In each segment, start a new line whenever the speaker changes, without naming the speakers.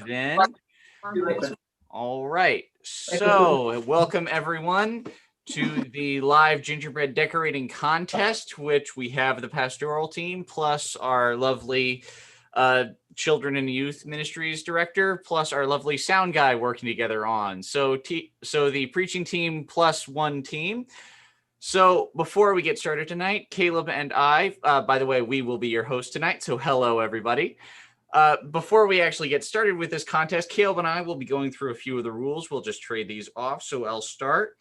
then. All right. So welcome everyone to the live gingerbread decorating contest, which we have the pastoral team plus our lovely children and youth ministries director plus our lovely sound guy working together on. So the preaching team plus one team. So before we get started tonight, Caleb and I, by the way, we will be your host tonight. So hello, everybody. Before we actually get started with this contest, Caleb and I will be going through a few of the rules. We'll just trade these off. So I'll start.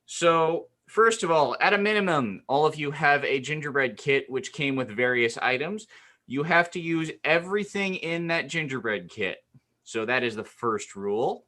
So first of all, at a minimum, all of you have a gingerbread kit, which came with various items. You have to use everything in that gingerbread kit. So that is the first rule.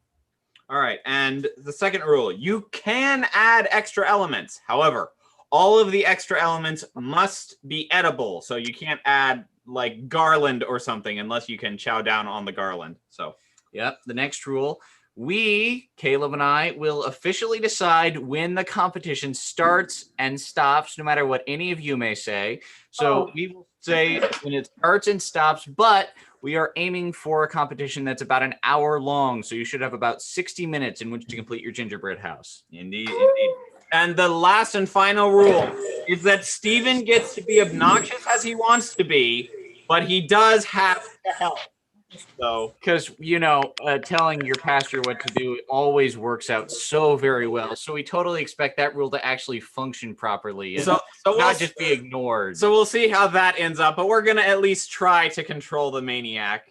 All right, and the second rule, you can add extra elements. However, all of the extra elements must be edible. So you can't add like garland or something unless you can chow down on the garland. So,
yep, the next rule, we, Caleb and I, will officially decide when the competition starts and stops, no matter what any of you may say. So we will say when it starts and stops, but we are aiming for a competition that's about an hour long, so you should have about 60 minutes in which to complete your gingerbread house.
Indeed, indeed. And the last and final rule is that Steven gets to be obnoxious as he wants to be, but he does have to help. So,
because, you know, telling your pastor what to do always works out so very well. So we totally expect that rule to actually function properly and not just be ignored.
So we'll see how that ends up, but we're going to at least try to control the maniac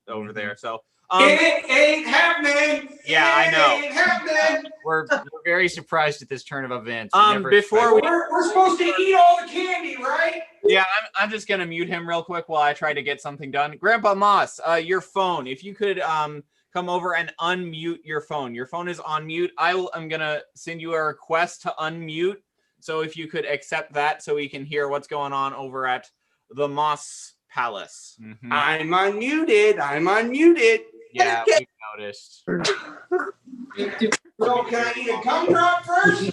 over there. So
it ain't happening.
Yeah, I know.
It ain't happening.
We're very surprised at this turn of events.
Before
we're supposed to eat all the candy, right?
Yeah, I'm just gonna mute him real quick while I try to get something done. Grandpa Moss, your phone. If you could come over and unmute your phone. Your phone is on mute. I'm gonna send you a request to unmute. So if you could accept that, so we can hear what's going on over at the Moss Palace.
Mm-hmm.
I'm unmuted.
Yeah, we've noticed.
So can I eat a gumdrop first?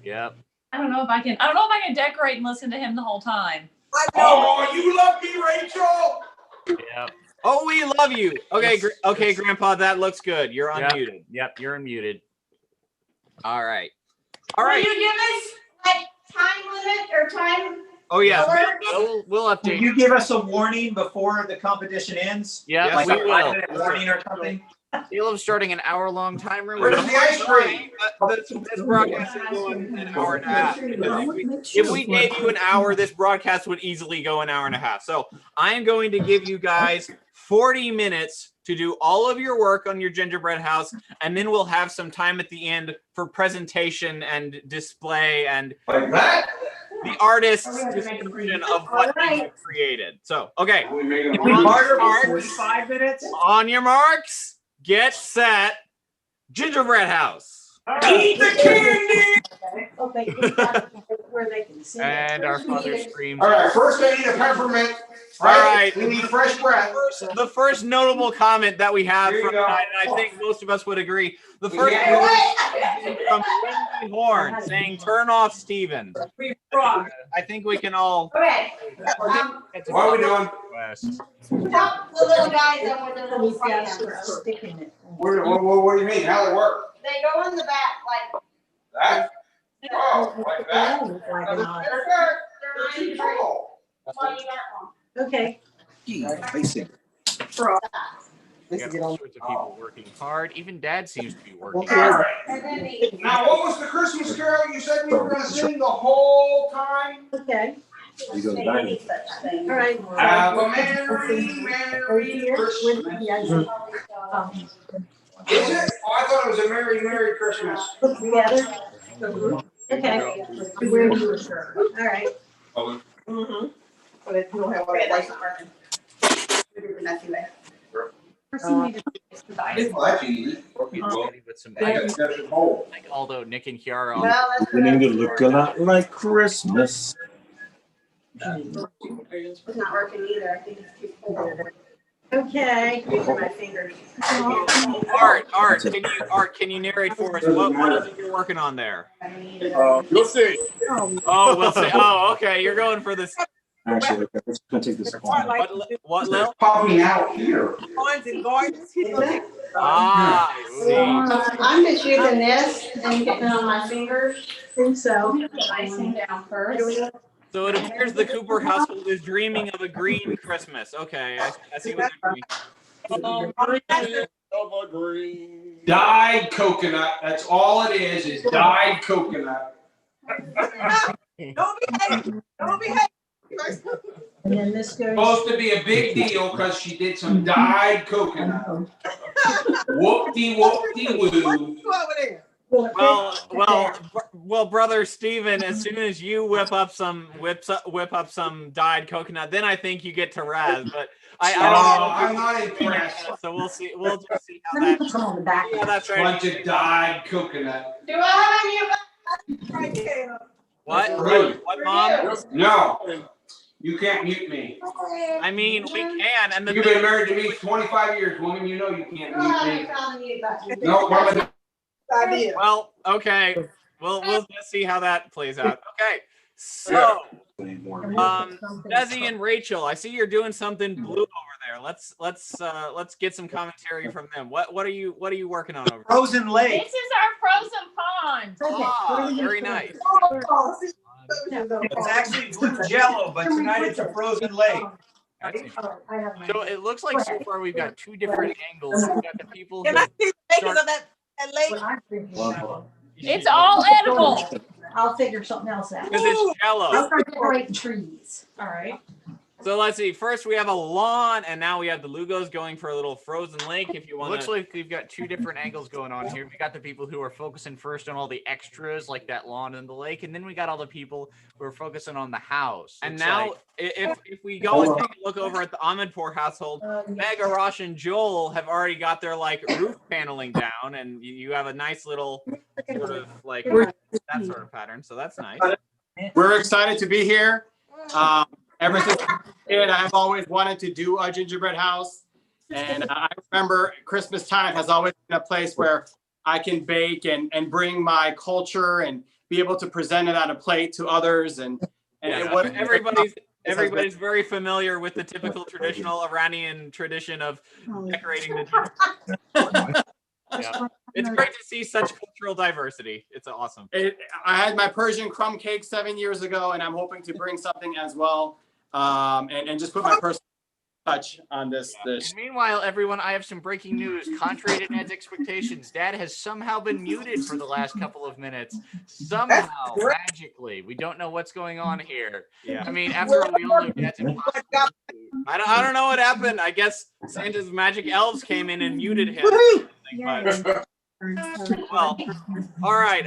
Yep.
I don't know if I can decorate and listen to him the whole time.
Oh, you love me, Rachel.
Yep.
Oh, we love you. Okay, okay, Grandpa, that looks good. You're unmuted.
Yep, you're unmuted.
All right.
Will you give us like time limit or time?
Oh yeah.
We'll update.
Will you give us a warning before the competition ends?
Yeah,
yes,
like
we
a
will.
5-minute warning or something?
Caleb's starting an hour-long timer.
Where's the ice cream?
This broadcast is going an hour and a half. If we gave you an hour, this broadcast would easily go an hour and a half. So I am going to give you guys 40 minutes to do all of your work on your gingerbread house, and then we'll have some time at the end for presentation and display and
Like that?
the artist's description of what they have created. So, okay.
We made
If we
a
barter for 45 minutes?
On your marks, get set, gingerbread house.
Eat the candy!
Okay, where they can see it.
And our father screams.
All right, first I need a peppermint.
All right.
We need fresh breath.
The first notable comment that we have
Here you
from
go.
tonight, and I think most of us would agree, the first
Yeah.
one is from Wendy Horn saying, "Turn off Steven." I think we can all.
Okay.
What are we doing?
Help the little guys and with the little fans.
What do you mean? How they work?
They go in the back like.
That? Oh, like that?
They're not even ready. Well, you got one.
Okay.
We got all sorts of people working hard. Even Dad seems to be working.
All right.
And then they.
Now, what was the Christmas carol you said we were going to sing the whole time?
Okay.
Say any such thing.
All right.
Have a Merry Christmas. Is it? Oh, I thought it was a Merry Christmas.
Put together. Okay. All right.
Mm-hmm.
But if you don't have
Okay, that's not working. Messy way.
Well, that's easy.
With some
I got special hole.
like although Nick and Kiara.
Well, that's.
Beginning to look a lot like Christmas.
It's not working either. I think it's too full.
Okay.
Using my fingers.
Art, can you narrate for us? What is it you're working on there?
You'll see.
Oh, we'll see. Oh, okay. You're going for this.
Actually, let's gonna take this one.
What
They're
Lil?
popping out here.
Lawns and gardens. He's gonna take
Ah, I see.
I'm just using this and getting it on my fingers.
Think so.
Put icing down first.
So it appears the Cooper household is dreaming of a green Christmas. Okay, I see what they're doing.
Dyed coconut. That's all it is dyed coconut.
Don't behave. Don't behave.
And then this goes.
Supposed to be a big deal because she did some dyed coconut. Whoop-de-whoop-de-woo.
You over there.
Well, brother Steven, as soon as you whip up some dyed coconut, then I think you get to Raz. But I don't know.
I'm not impressed.
So we'll see. We'll just see how that.
Come on the back.
Yeah, that's right.
Bunch of dyed coconut.
Do I have
Right there.
What?
Rude.
What, Mom?
No, you can't mute me.
I mean, we can. And
You've been married to me 25 years, woman. You know you can't mute me. No, Mama.
Idea.
well, okay. We'll just see how that plays out. Okay. So, Desi and Rachel, I see you're doing something blue over there. Let's get some commentary from them. What are you working on over there?
Frozen lake.
This is our frozen pond.
Ah, very nice.
Oh, see,
It's actually blue jello, but tonight it's a frozen lake.
So it looks like so far we've got two different angles. We've got the people who
Can I see the pictures
start-
of that lake?
What I'm thinking about.
It's all edible.
I'll figure something else out.
Because it's Jello.
I'll start decorating trees.
All right.
So let's see. First we have a lawn, and now we have the Lugos going for a little frozen lake. If you want
Looks
to.
like we've got two different angles going on here. We got the people who are focusing first on all the extras, like that lawn and the lake, and then we got all the people who are focusing on the house.
And
Looks
now,
like-
if we go and take a look over at the Ahmedpour household, Meg, Arash, and Joel have already got their like roof paneling down, and you have a nice little sort of like that sort of pattern. So that's nice.
We're excited to be here. Ever since I was a kid, I've always wanted to do a gingerbread house. And I remember Christmas time has always been a place where I can bake and bring my culture and be able to present it on a plate to others. And
everybody's very familiar with the typical traditional Iranian tradition of decorating the yeah. It's great to see such cultural diversity. It's awesome.
I had my Persian crumb cake 7 years ago, and I'm hoping to bring something as well. And just put my personal touch on this.
And meanwhile, everyone, I have some breaking news. Contrary to Ned's expectations, Dad has somehow been muted for the last couple of minutes. Somehow, magically. We don't know what's going on here.
Yeah.
I mean, after all, we all know Dad's impossible.
I don't know what happened. I guess Santa's magic elves came in and muted him. But, well, all right.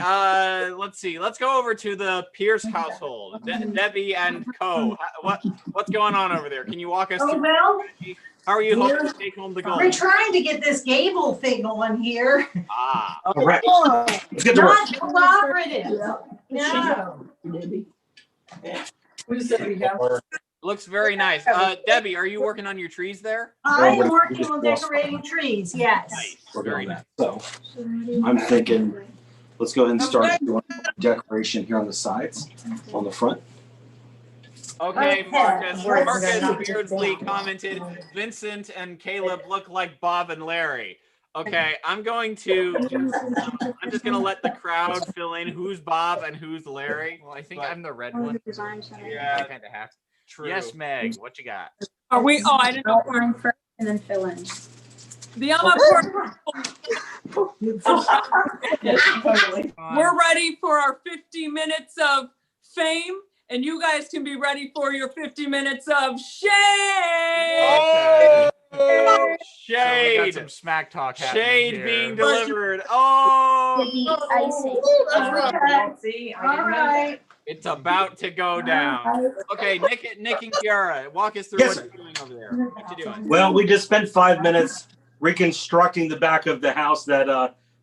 Let's see. Let's go over to the Pierce household. Debbie and Co. What's going on over there? Can you walk us through?
Well,
How are you hoping to take home the gold?
we're trying to get this gable thing on here.
Ah,
All right. Let's get to work.
Not cooperative. No.
looks very nice. Debbie, are you working on your trees there?
I'm working on decorating trees, yes.
Nice.
Working
Very
on
nice.
that. So I'm thinking, let's go ahead and start doing decoration here on the sides, on the front.
Okay, Marcus. Marcus Beardsley commented, Vincent and Caleb look like Bob and Larry. Okay, I'm just gonna let the crowd fill in who's Bob and who's Larry.
Well, I think I'm the red one.
Yeah,
I kind of have to.
true.
Yes, Meg, what you got?
Are we? Oh, I didn't know.
Outline first and then fill in.
The we're ready for our 50 minutes of fame, and you guys can be ready for your 50 minutes of shame.
Oh,
So we
shade.
got some smack talk happening
Shade
here.
being delivered. Oh,
See, I
All
didn't know that.
right.
it's about to go down. Okay, Nick and Kiara, walk us through
Yes,
what you're doing over there. What you doing?
Well, we just spent 5 minutes reconstructing the back of the house that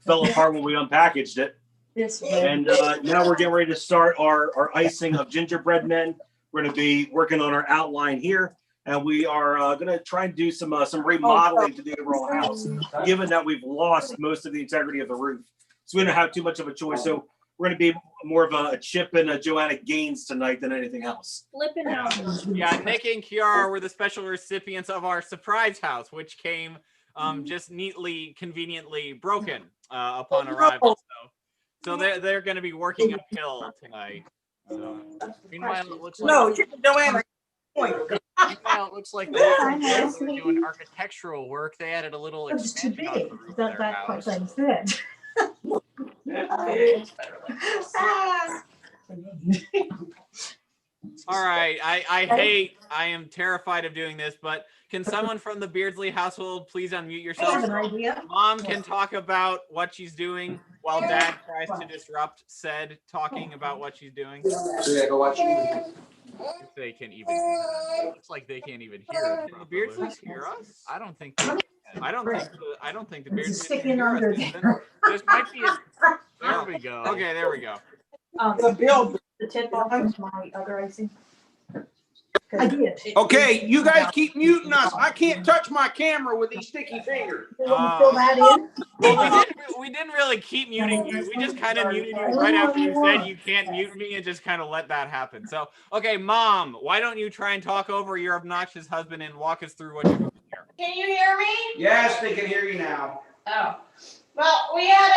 fell apart when we unpackaged it.
This way.
And now we're getting ready to start our icing of gingerbread men. We're going to be working on our outline here. And we are going to try and do some remodeling to the overall house, given that we've lost most of the integrity of the roof. So we don't have too much of a choice. So we're going to be more of a Chip and a Joanna Gaines tonight than anything else.
Flipping out.
Yeah, Nick and Kiara were the special recipients of our surprise house, which came just neatly, conveniently broken upon arrival. So they're going to be working uphill tonight. So, meanwhile, it looks like
Joanna.
meanwhile, it looks like the house are doing architectural work. They added a little
It was too
expansion on
big.
the roof of
That
their
quite
house.
thing's good.
All right, I am terrified of doing this, but can someone from the Beardsley household please unmute
I
yourself?
have an idea.
Mom can talk about what she's doing while Dad tries to disrupt said talking about what she's doing. If they can even hear us. It looks like they can't even hear us. Can the Beardsleys hear us? I don't think they can. I don't think the Beardsleys
Stick
can
in
hear
under
us.
there.
This might be there we go. Okay, there we go.
The tip off of my other icing. I did.
Okay, you guys keep muting us. I can't touch my camera with these sticky fingers.
You want to fill that in?
Well, we didn't really keep muting you. We just kind of muted you right after you said you can't mute me and just kind of let that happen. So, okay, Mom, why don't you try and talk over your obnoxious husband and walk us through what you're doing here?
Can you hear me?
Yes, they can hear you now.
Oh. Well, we had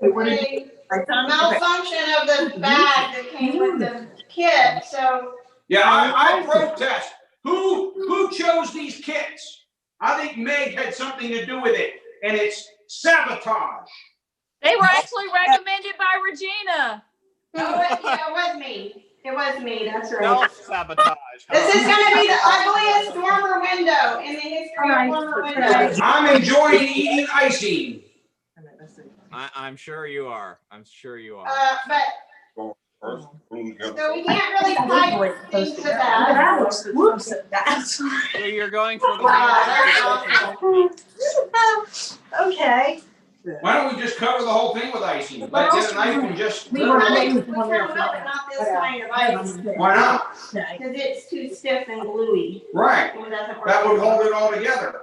a malfunction of the bag that came with the kit, so.
Yeah, I protest. Who chose these kits? I think Meg had something to do with it, and it's sabotage.
They were actually recommended by Regina.
Oh, it was me. It was me, that's right.
Self-sabotage.
This is gonna be the ugliest dormer window in the history of dormer windows.
I'm enjoying eating icing.
I'm sure you are. I'm sure you are.
But, so we can't really pipe things to that.
That looks, whoops, that's.
So you're going for the
Okay.
Why don't we just cover the whole thing with icing? Like this night and just.
We were
Not
waiting for
this kind of ice,
Why not?
because it's too stiff and gluey.
Right.
It doesn't work.
That would hold it all together.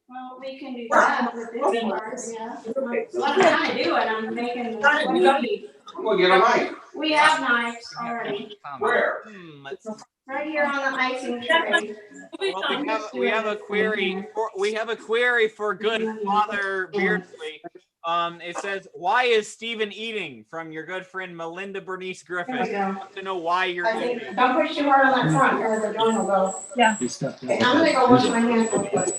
Well, we can do that with this part, yeah. What I'm trying to do, and I'm making.
We'll get a knife.
We have knives already,
Where?
right here on the icing tray.
Well, we have a query for good Father Beardsley. It says, "Why is Stephen eating?" From your good friend Melinda Bernice Griffin. I want to know why you're eating.
Don't push too hard on that front, or the gun will go.
Yeah.
Okay, I'm gonna go wash my hands real quick.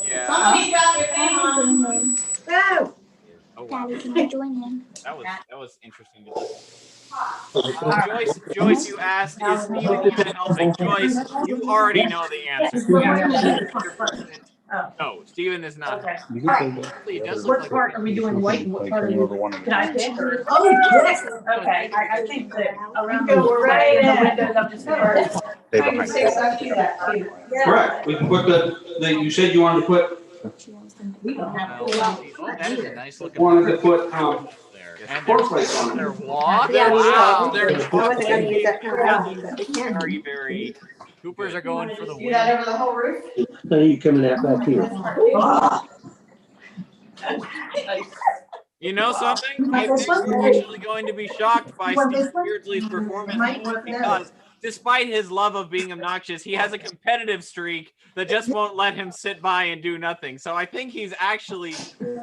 Yeah.
Somebody's got their thing on.
No.
Oh wow. That was interesting to listen. Joyce, you asked, is Stephen even helping? Joyce, you already know the answer. No, Stephen is not.
Okay.
He does look
What part are we doing white and what part are we? Can I pick?
Oh,
yes. Okay, I think that around.
We're right in.
The windows up to start.
Correct. We can put you said you wanted to put,
We don't have.
That is a nice looking.
wanted to put,
there. And
pork plates on
their
it.
walk.
Yeah,
Wow,
I
they're
wasn't gonna use that kind of thing, but we can.
very, very. Coopers are going for the
Do that
win.
over the whole roof?
Now you coming out back here.
You know something? I think we're actually going to be shocked by Steve Beardsley's performance because despite his love of being obnoxious, he has a competitive streak that just won't let him sit by and do nothing. So I think he's actually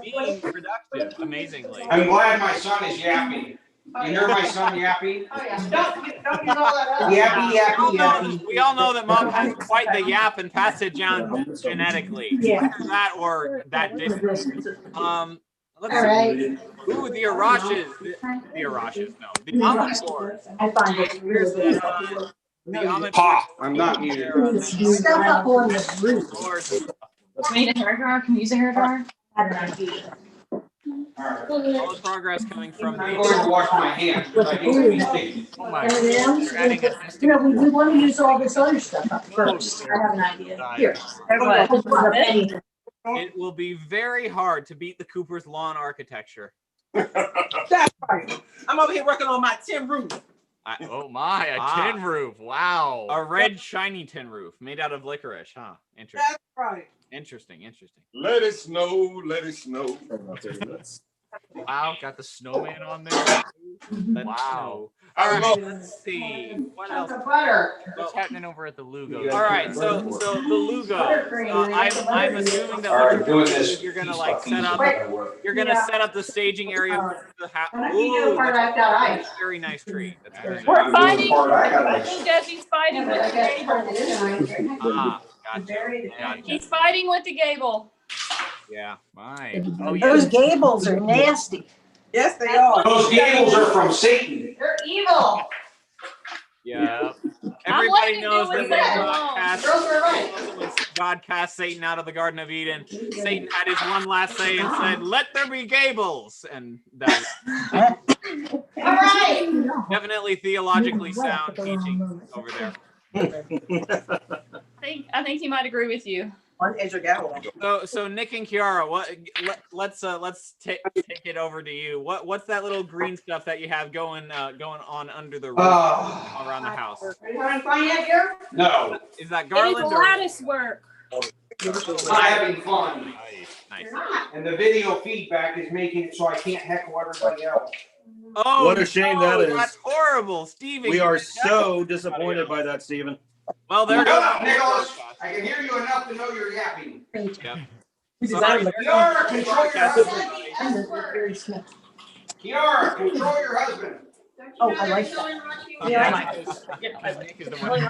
being productive, amazingly.
I'm glad my son is yapping. You hear my son yapping?
Oh, yeah. Don't use all that other.
Yappy.
We all know that Mom has quite the yap and passed it down genetically.
Yeah.
Either that or that didn't. Let's
All right.
see. Ooh, the Arashes. The Arashes, no. The Amateurs.
I find it really.
The Amateurs.
Pa, I'm not muted.
Stuff up on the roof.
Do we need a hair dryer? Can we use a hair dryer?
I have an idea.
Solid progress coming from
I'm going to wash my hands because I need to be sticky.
Oh my
M&Ms.
You're adding a
You know, we want to use all this other stuff up first. I have an idea. Here.
It will be very hard to beat the Cooper's lawn architecture.
That's right. I'm over here working on my tin roof.
Oh my, a tin roof. Wow. A red shiny tin roof made out of licorice, huh? Interesting.
That's right.
Interesting.
Let it snow, let it snow.
Wow, got the snowman on there.
Wow.
All
All
right.
right, let's see. What else?
Chunk of butter.
What's happening over at the Lugo?
All right, so the Lugo. I'm assuming that
All
what
right,
you're
doing
going to do
this.
is you're going to
piece
like
by
set
piece
up.
is gonna work.
You're going to set up the staging area for the house.
Why don't you do a part
That's
I've got ice?
a very nice tree. That's very
We're
nice.
fighting.
Part I got
I
ice.
think Jesse's fighting with the gable.
Ah, gotcha.
He's fighting with the gable.
Yeah.
My.
Oh yeah.
Those gables are nasty.
Yes, they are.
Those gables are from Satan.
They're evil.
Yeah.
I'm
Everybody
letting
knows
you
that
do it
when
alone.
Girls are right.
when God cast Satan out of the Garden of Eden, Satan had his one last say and said, "Let there be gables," and that
All right.
definitely theologically sound teaching over there.
I think he might agree with you.
On edge of gavel.
So Nick and Kiara, let's take it over to you. What's that little green stuff that you have going on under the roof around the house?
Are you having fun yet here?
No,
Is that
It is
garland or
lattice work.
I'm having fun.
nice?
You're not.
And the video feedback is making it so I can't heckle everybody else.
Oh,
What a shame that is.
That's horrible, Stevie.
We are so disappointed by that, Stephen.
Well, there
Shut
goes
up, Nicholas. I can hear you enough to know you're yapping.
Yep.
Sorry.
Kiara, control your husband.
Very small.
Kiara, control your husband.
Oh, I like that.
Nick is the one.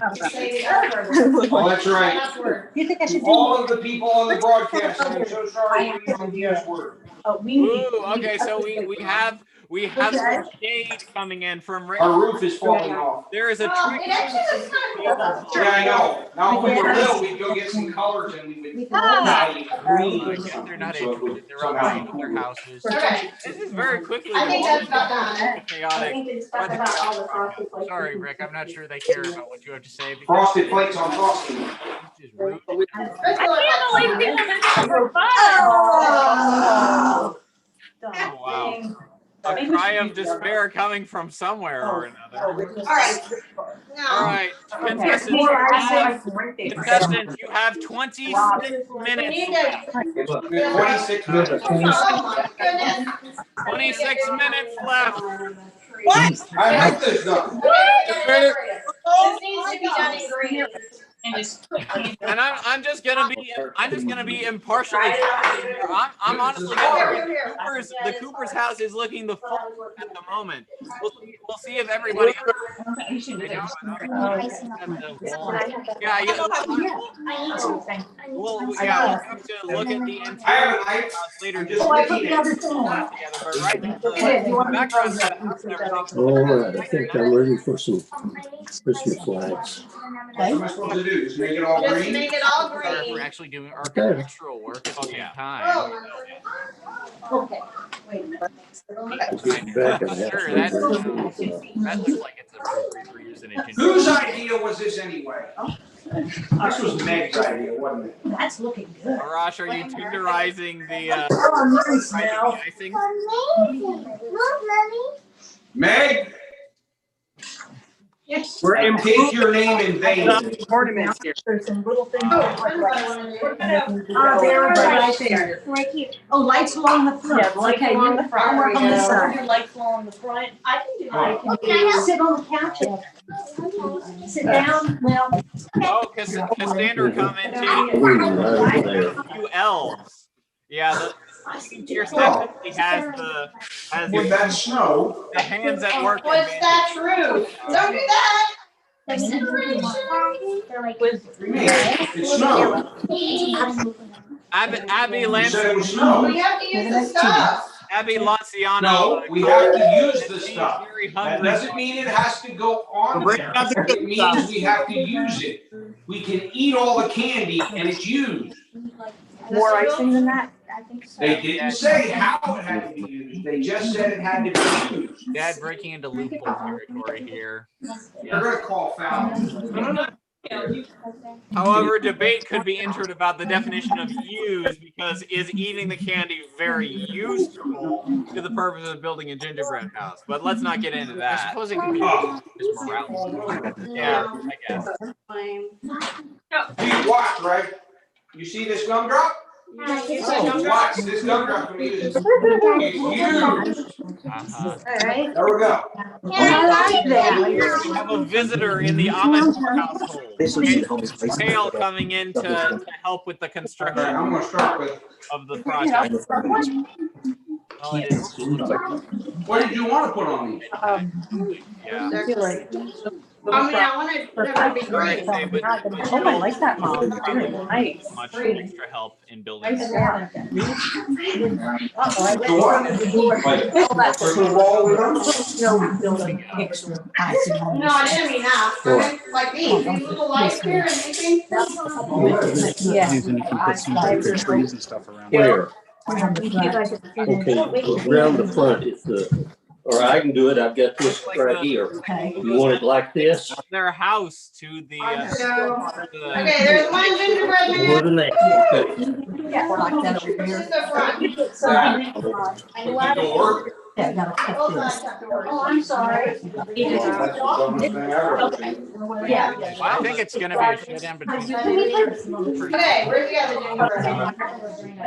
Oh, that's right.
You think I should do?
All of the people on the broadcast, I'm so sorry for using this word.
Oh, we need.
Ooh, okay, so we have some shade coming in from Rick.
Our roof is falling off.
There is a
Well,
trick.
it actually was kind of cool.
Yeah, I know. Now, when we were little, we'd go get some colors and we would dye green.
I guess they're not
So it would
interested. They're all
somehow-
buying their houses.
Okay.
This is very quickly.
I think that's about done.
Chaotic.
Sorry, Rick. I'm not sure they care about what you have to say. because
Frosted flakes on frosting.
it's just rude.
Let's
I
go
can't believe
with
people make it for fun.
Oh.
Oh, wow. A cry of despair coming from somewhere or another.
All right.
All
Now,
right,
Okay.
contestants, you have 26
we
minutes.
need
left.
to.
26 minutes.
Oh my goodness.
26 minutes left.
What?
I like this stuff.
This needs to be done in green.
And just
And I'm just gonna be impartially. I'm honestly the Cooper's house is looking the full at the moment. We'll see if everybody. Yeah, we'll have to look at the
I
interior
have a knife.
later.
I'm
Just
just licking it.
together, but right now, the background of the house and everything.
All right, I think I'm ready for some Christmas flags.
What am I supposed to do? Just make it all
Just
green?
make it all
We're
green.
actually doing architectural work at the same time.
Okay, wait.
Get back and have
Sure,
some
that looks like it's appropriate for using it.
Whose idea was this anyway? This was Meg's idea, wasn't it?
That's looking good.
Arash, are you tenderizing the
Oh, nice now.
icing?
Meg,
Yes.
We're
take your name in vain.
ornaments here.
There's some little things.
Oh,
There, right there.
Right here.
Oh, lights along the front.
Yeah, lights
Okay,
along
you
the front.
work on this
Your
side.
lights along the front. I can do that.
Can you sit on the couch? Sit down, well.
Oh, Cassandra commented a few elves. Yeah, the interior definitely has
With that snow,
the hands at work.
What's that true? Don't do that.
They're like
it snowed.
Abby
You said it was
Lanciano.
snow.
We have to use the stuff.
Abby Lanciano.
No, we have to use the
she's
stuff.
very
That
hungry.
doesn't mean it has to go on there. It means we have to use it. We can eat all the candy and it's used.
more icing than that. I think so.
They didn't say how it had to be used. They just said it had to be used.
Dad breaking into loophole territory here.
They're gonna call foul.
However, debate could be entered about the definition of use because is eating the candy very useful to the purpose of building a gingerbread house? But let's not get into
I
that.
suppose it could be
Oh.
just morale.
Yeah, I guess.
Hey, watch, right? You see this gumdrop? Watch, this gumdrop for me is huge.
Uh-huh.
There we go.
I like that.
We have a visitor in the Amador household. Kale coming in to help with the
All
construction
right, I'm gonna start with,
of the project. Well, it is.
what did you want to put on these?
Yeah.
I mean, I wanted them to be green.
Say, but
Oh, I like that, Mom. Very nice.
much extra help in building.
Nice
this.
one.
So what? Like, put the wall with them?
Building extra.
No, I didn't mean that. I meant like these little lights here and these things.
Yeah.
And you can put some bigger trees and stuff around.
Where?
Okay, around the front is the, or I can do it, I've got this right here. You want it like this?
Their house to the.
Okay, there's one gingerbread
More
man.
than that. Okay.
Yeah, like that over
This
here.
is the front.
The door?
Yeah, gotta cut
Both
this.
sides have doors.
Oh, I'm sorry.
Well, that's the dumbest thing ever.
Yeah.
Well, I think it's gonna be a shit in between.
Okay, where's the other gingerbread man?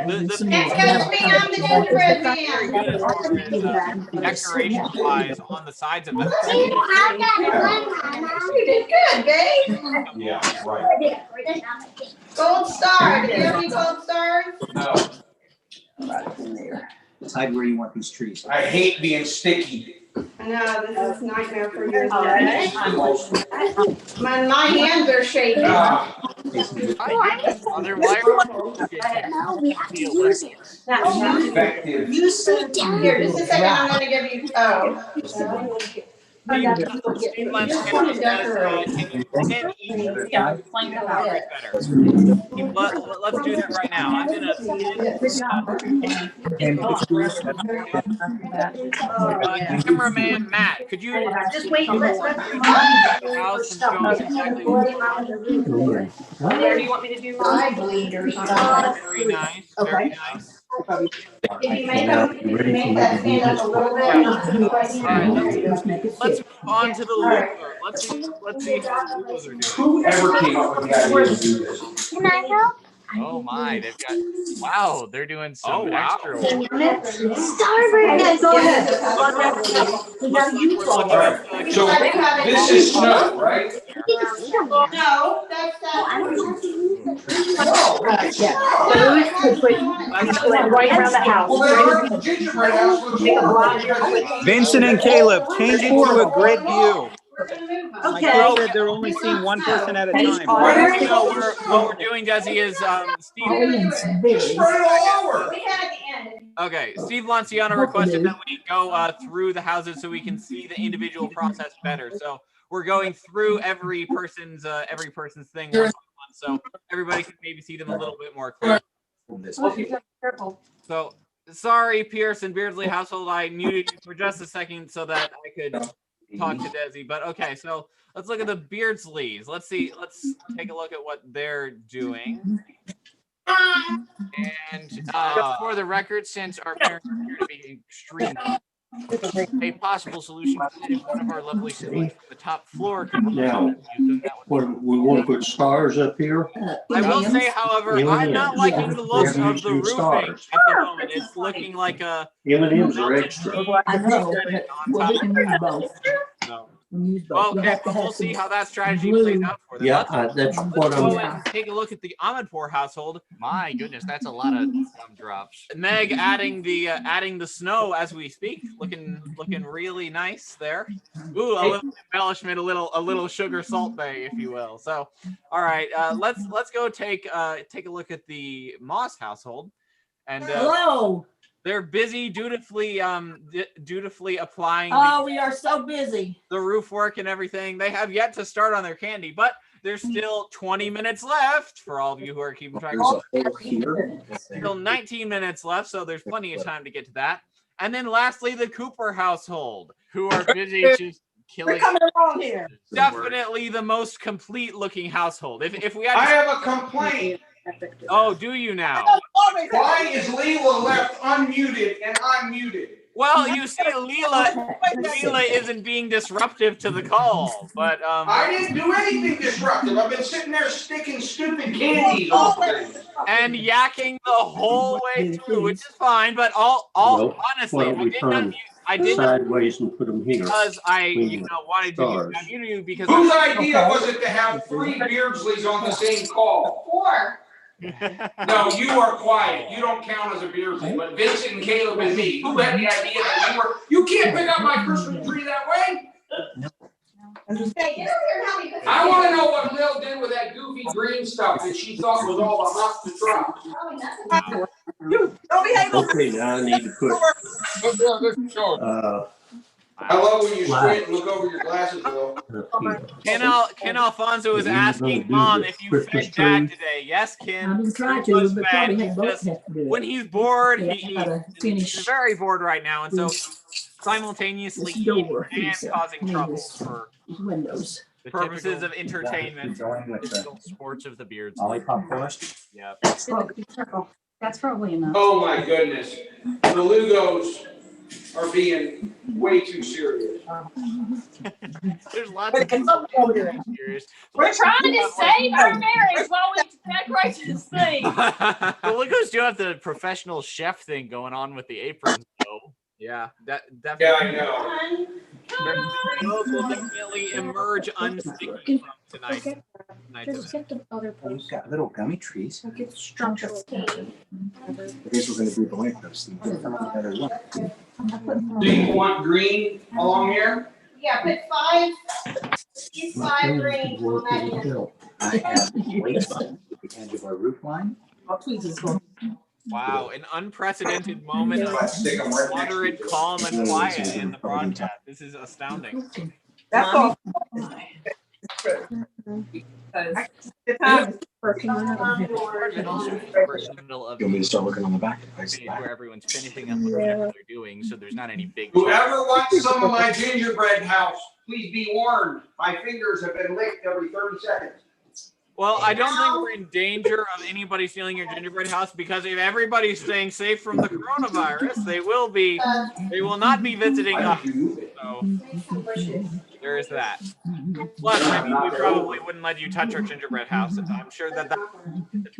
The
Next catch me, I'm the gingerbread man.
decoration wise on the sides of it.
You did good, babe.
Yeah, right.
Gold star, do you have any gold stars?
No,
Decide where you want these trees.
I hate being sticky.
I know, this is a nightmare for you. My hands are shaking.
Other wire.
Effective.
You sit down.
Here, just a second, I'm gonna give you, oh.
Let's do that right now. I'm gonna cameraman Matt, could you
Just wait, let's.
house and show us exactly
Where do you want me to do mine?
very nice, very nice.
If you make that stand up a little bit.
Let's move on to the Luther. Let's see how the Luther do.
Whoever came up with the idea to do this?
Can I help?
Oh my, they've got, wow, they're doing some
Oh, wow.
extra work.
Starboard.
Go ahead. We gotta use all that.
So this is snow, right?
No, that's
Right around the house.
Well, the gingerbread house looks horrible.
Vincent and Caleb, change it to a grid view.
Okay.
Kyle said they're only seeing one person at a time.
No, what we're doing, Desi, is Steve.
Spread it all over.
We had at the end.
Okay, Steve Lanciano requested that we go through the houses so we can see the individual process better. So we're going through every person's thing one by one, so everybody can maybe see them a little bit more clearly. So sorry, Pierce and Beardsley household, I muted you for just a second so that I could talk to Desi. But okay, so let's look at the Beardsleys. Let's take a look at what they're doing.
And for the record, since our parents appear to be extreme, a possible solution is one of our lovely students from the top floor.
Now, what, we want to put stars up here?
I will say, however, I'm not liking the look of the roofing at the moment. It's looking like a
M&Ms are extra.
I know, but we can use both.
no.
Well,
Okay, well, we'll see how that strategy plays out for them.
Yeah, that's what
Let's go
I'm.
and take a look at the Ahmedpour household.
My goodness, that's a lot of gumdrops.
Meg adding the snow as we speak, looking really nice there. Ooh, a little embellishment, a little sugar salt bay, if you will. So, all right, let's go take a look at the Moss household, and
Hello.
they're busy dutifully applying
We are so busy.
the roof work and everything. They have yet to start on their candy, but there's still 20 minutes left for all of you who are keeping track. Still 19 minutes left, so there's plenty of time to get to that. And then lastly, the Cooper household,
Who are busy just
We're
killing.
coming along here.
definitely the most complete looking household. If we had
I
to,
have a complaint.
oh, do you now?
Why is Leela left unmuted and I'm muted?
Well, you see, Leela isn't being disruptive to the call, but
I didn't do anything disruptive. I've been sitting there sticking stupid candies on things.
and yakking the whole way through, which is fine. But
Well,
honestly,
why don't we turn
I did not
sideways and put them here?
because I wanted to
Stars.
unmute you because
Whose idea was it to have 3 Beardsleys on the same call?
4.
No, you are quiet. You don't count as a Beardsley, but Vincent and Caleb and me. Who had the idea that you can't pick up my Christmas tree that way?
Hey, get over here and help me put
I want to know what Lil did with that goofy green stuff that she thought was all the hot to try.
Probably nothing.
Okay, now I need to put,
I love when you squint and look over your glasses, Lil.
Ken Alfonso is asking Mom if you fed Dad today. Yes, Ken.
I'm gonna try
He was
to, but
fed.
probably had both
Just
have to do it.
when he's bored,
Yeah,
he
I gotta
eats.
finish
He's very bored right now, and so simultaneously
this door
eating and
piece up.
causing trouble
This
for
windows.
purposes of entertainment.
Typical sports of the Beards.
lollipop crust.
Yep.
Oh, be careful. That's probably enough.
Oh my goodness. The Lugos are being way too serious.
There's lots of serious.
We're trying to save our marriage while we decorate this thing.
The
Lugos do have the professional chef thing going on with the aprons, though.
Yeah,
Yeah,
definitely.
I know.
Those will definitely emerge unsticky from tonight.
Just get the other
You've
post.
got little gummy trees.
Get structural.
These were going to be the lampposts.
Do you want green along here?
Yeah, put 5, these 5 greens on that end.
I have weights at the edge of our roof line.
Oh, please, it's going.
Wow, an unprecedented moment of moderate calm and quiet in the broadcast. This is astounding.
That's all. The time is working on
And also in the middle of
You want me to start looking on the back?
where everyone's finishing up whatever they're doing, so there's not any big.
Whoever wants some of my gingerbread house, please be warned. My fingers have been licked every 30 seconds.
Well, I don't think we're in danger of anybody stealing your gingerbread house because if everybody's staying safe from the coronavirus, they will not be visiting us. So there is that. Plus, I mean, we probably wouldn't let you touch our gingerbread house. I'm sure that.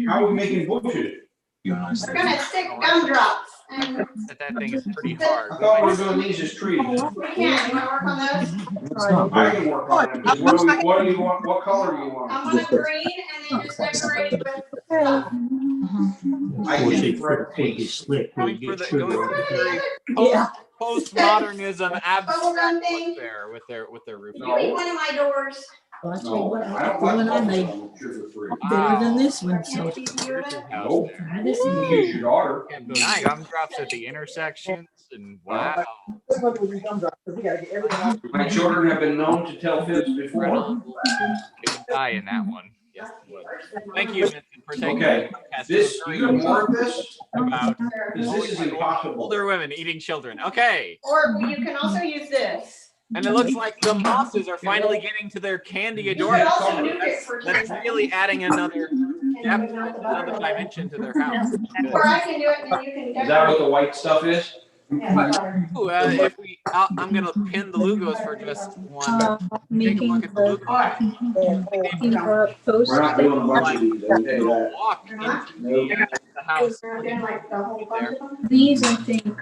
How are we making bullshit?
We're gonna stick gumdrops. And
That thing is pretty hard.
I thought we were doing these as trees.
we can't, you wanna work on those?
I can work on it. What do you want? What color do you want?
I want a green and then just decorate with stuff.
I
Or
can
they
spread
put a big slick.
Going for the very
Yeah.
postmodernism
Bubblegum thing.
there with their roof.
You need one of my doors.
Well, I tell you what,
I
I
don't
the one I
like
made better than this one, so
Can't be doing.
No.
try this
You
one.
use your daughter.
And those gumdrops at the intersections, and wow.
My children have been known to tell fibs before.
Could die in that one.
Yes, it would. Thank you, Vincent, for taking
Okay,
the podcast.
this, you have more of this?
About
Because this is impossible.
older women eating children. Okay.
Or you can also use this.
And it looks like the mosses are finally getting to their candy
You could
adornment.
also nuke it for
That's really adding another depth, another dimension to their house.
Or I can do it and then you can decorate.
Is that what the white stuff is?
Yeah.
Ooh, I'm gonna pin the Lugos for just one. Take a
Making
look at the Lugos.
making our post.
We're not doing a bunch of these. I can tell you that.
Walk into the house.
We're doing like the whole bunch of them.
These, I think.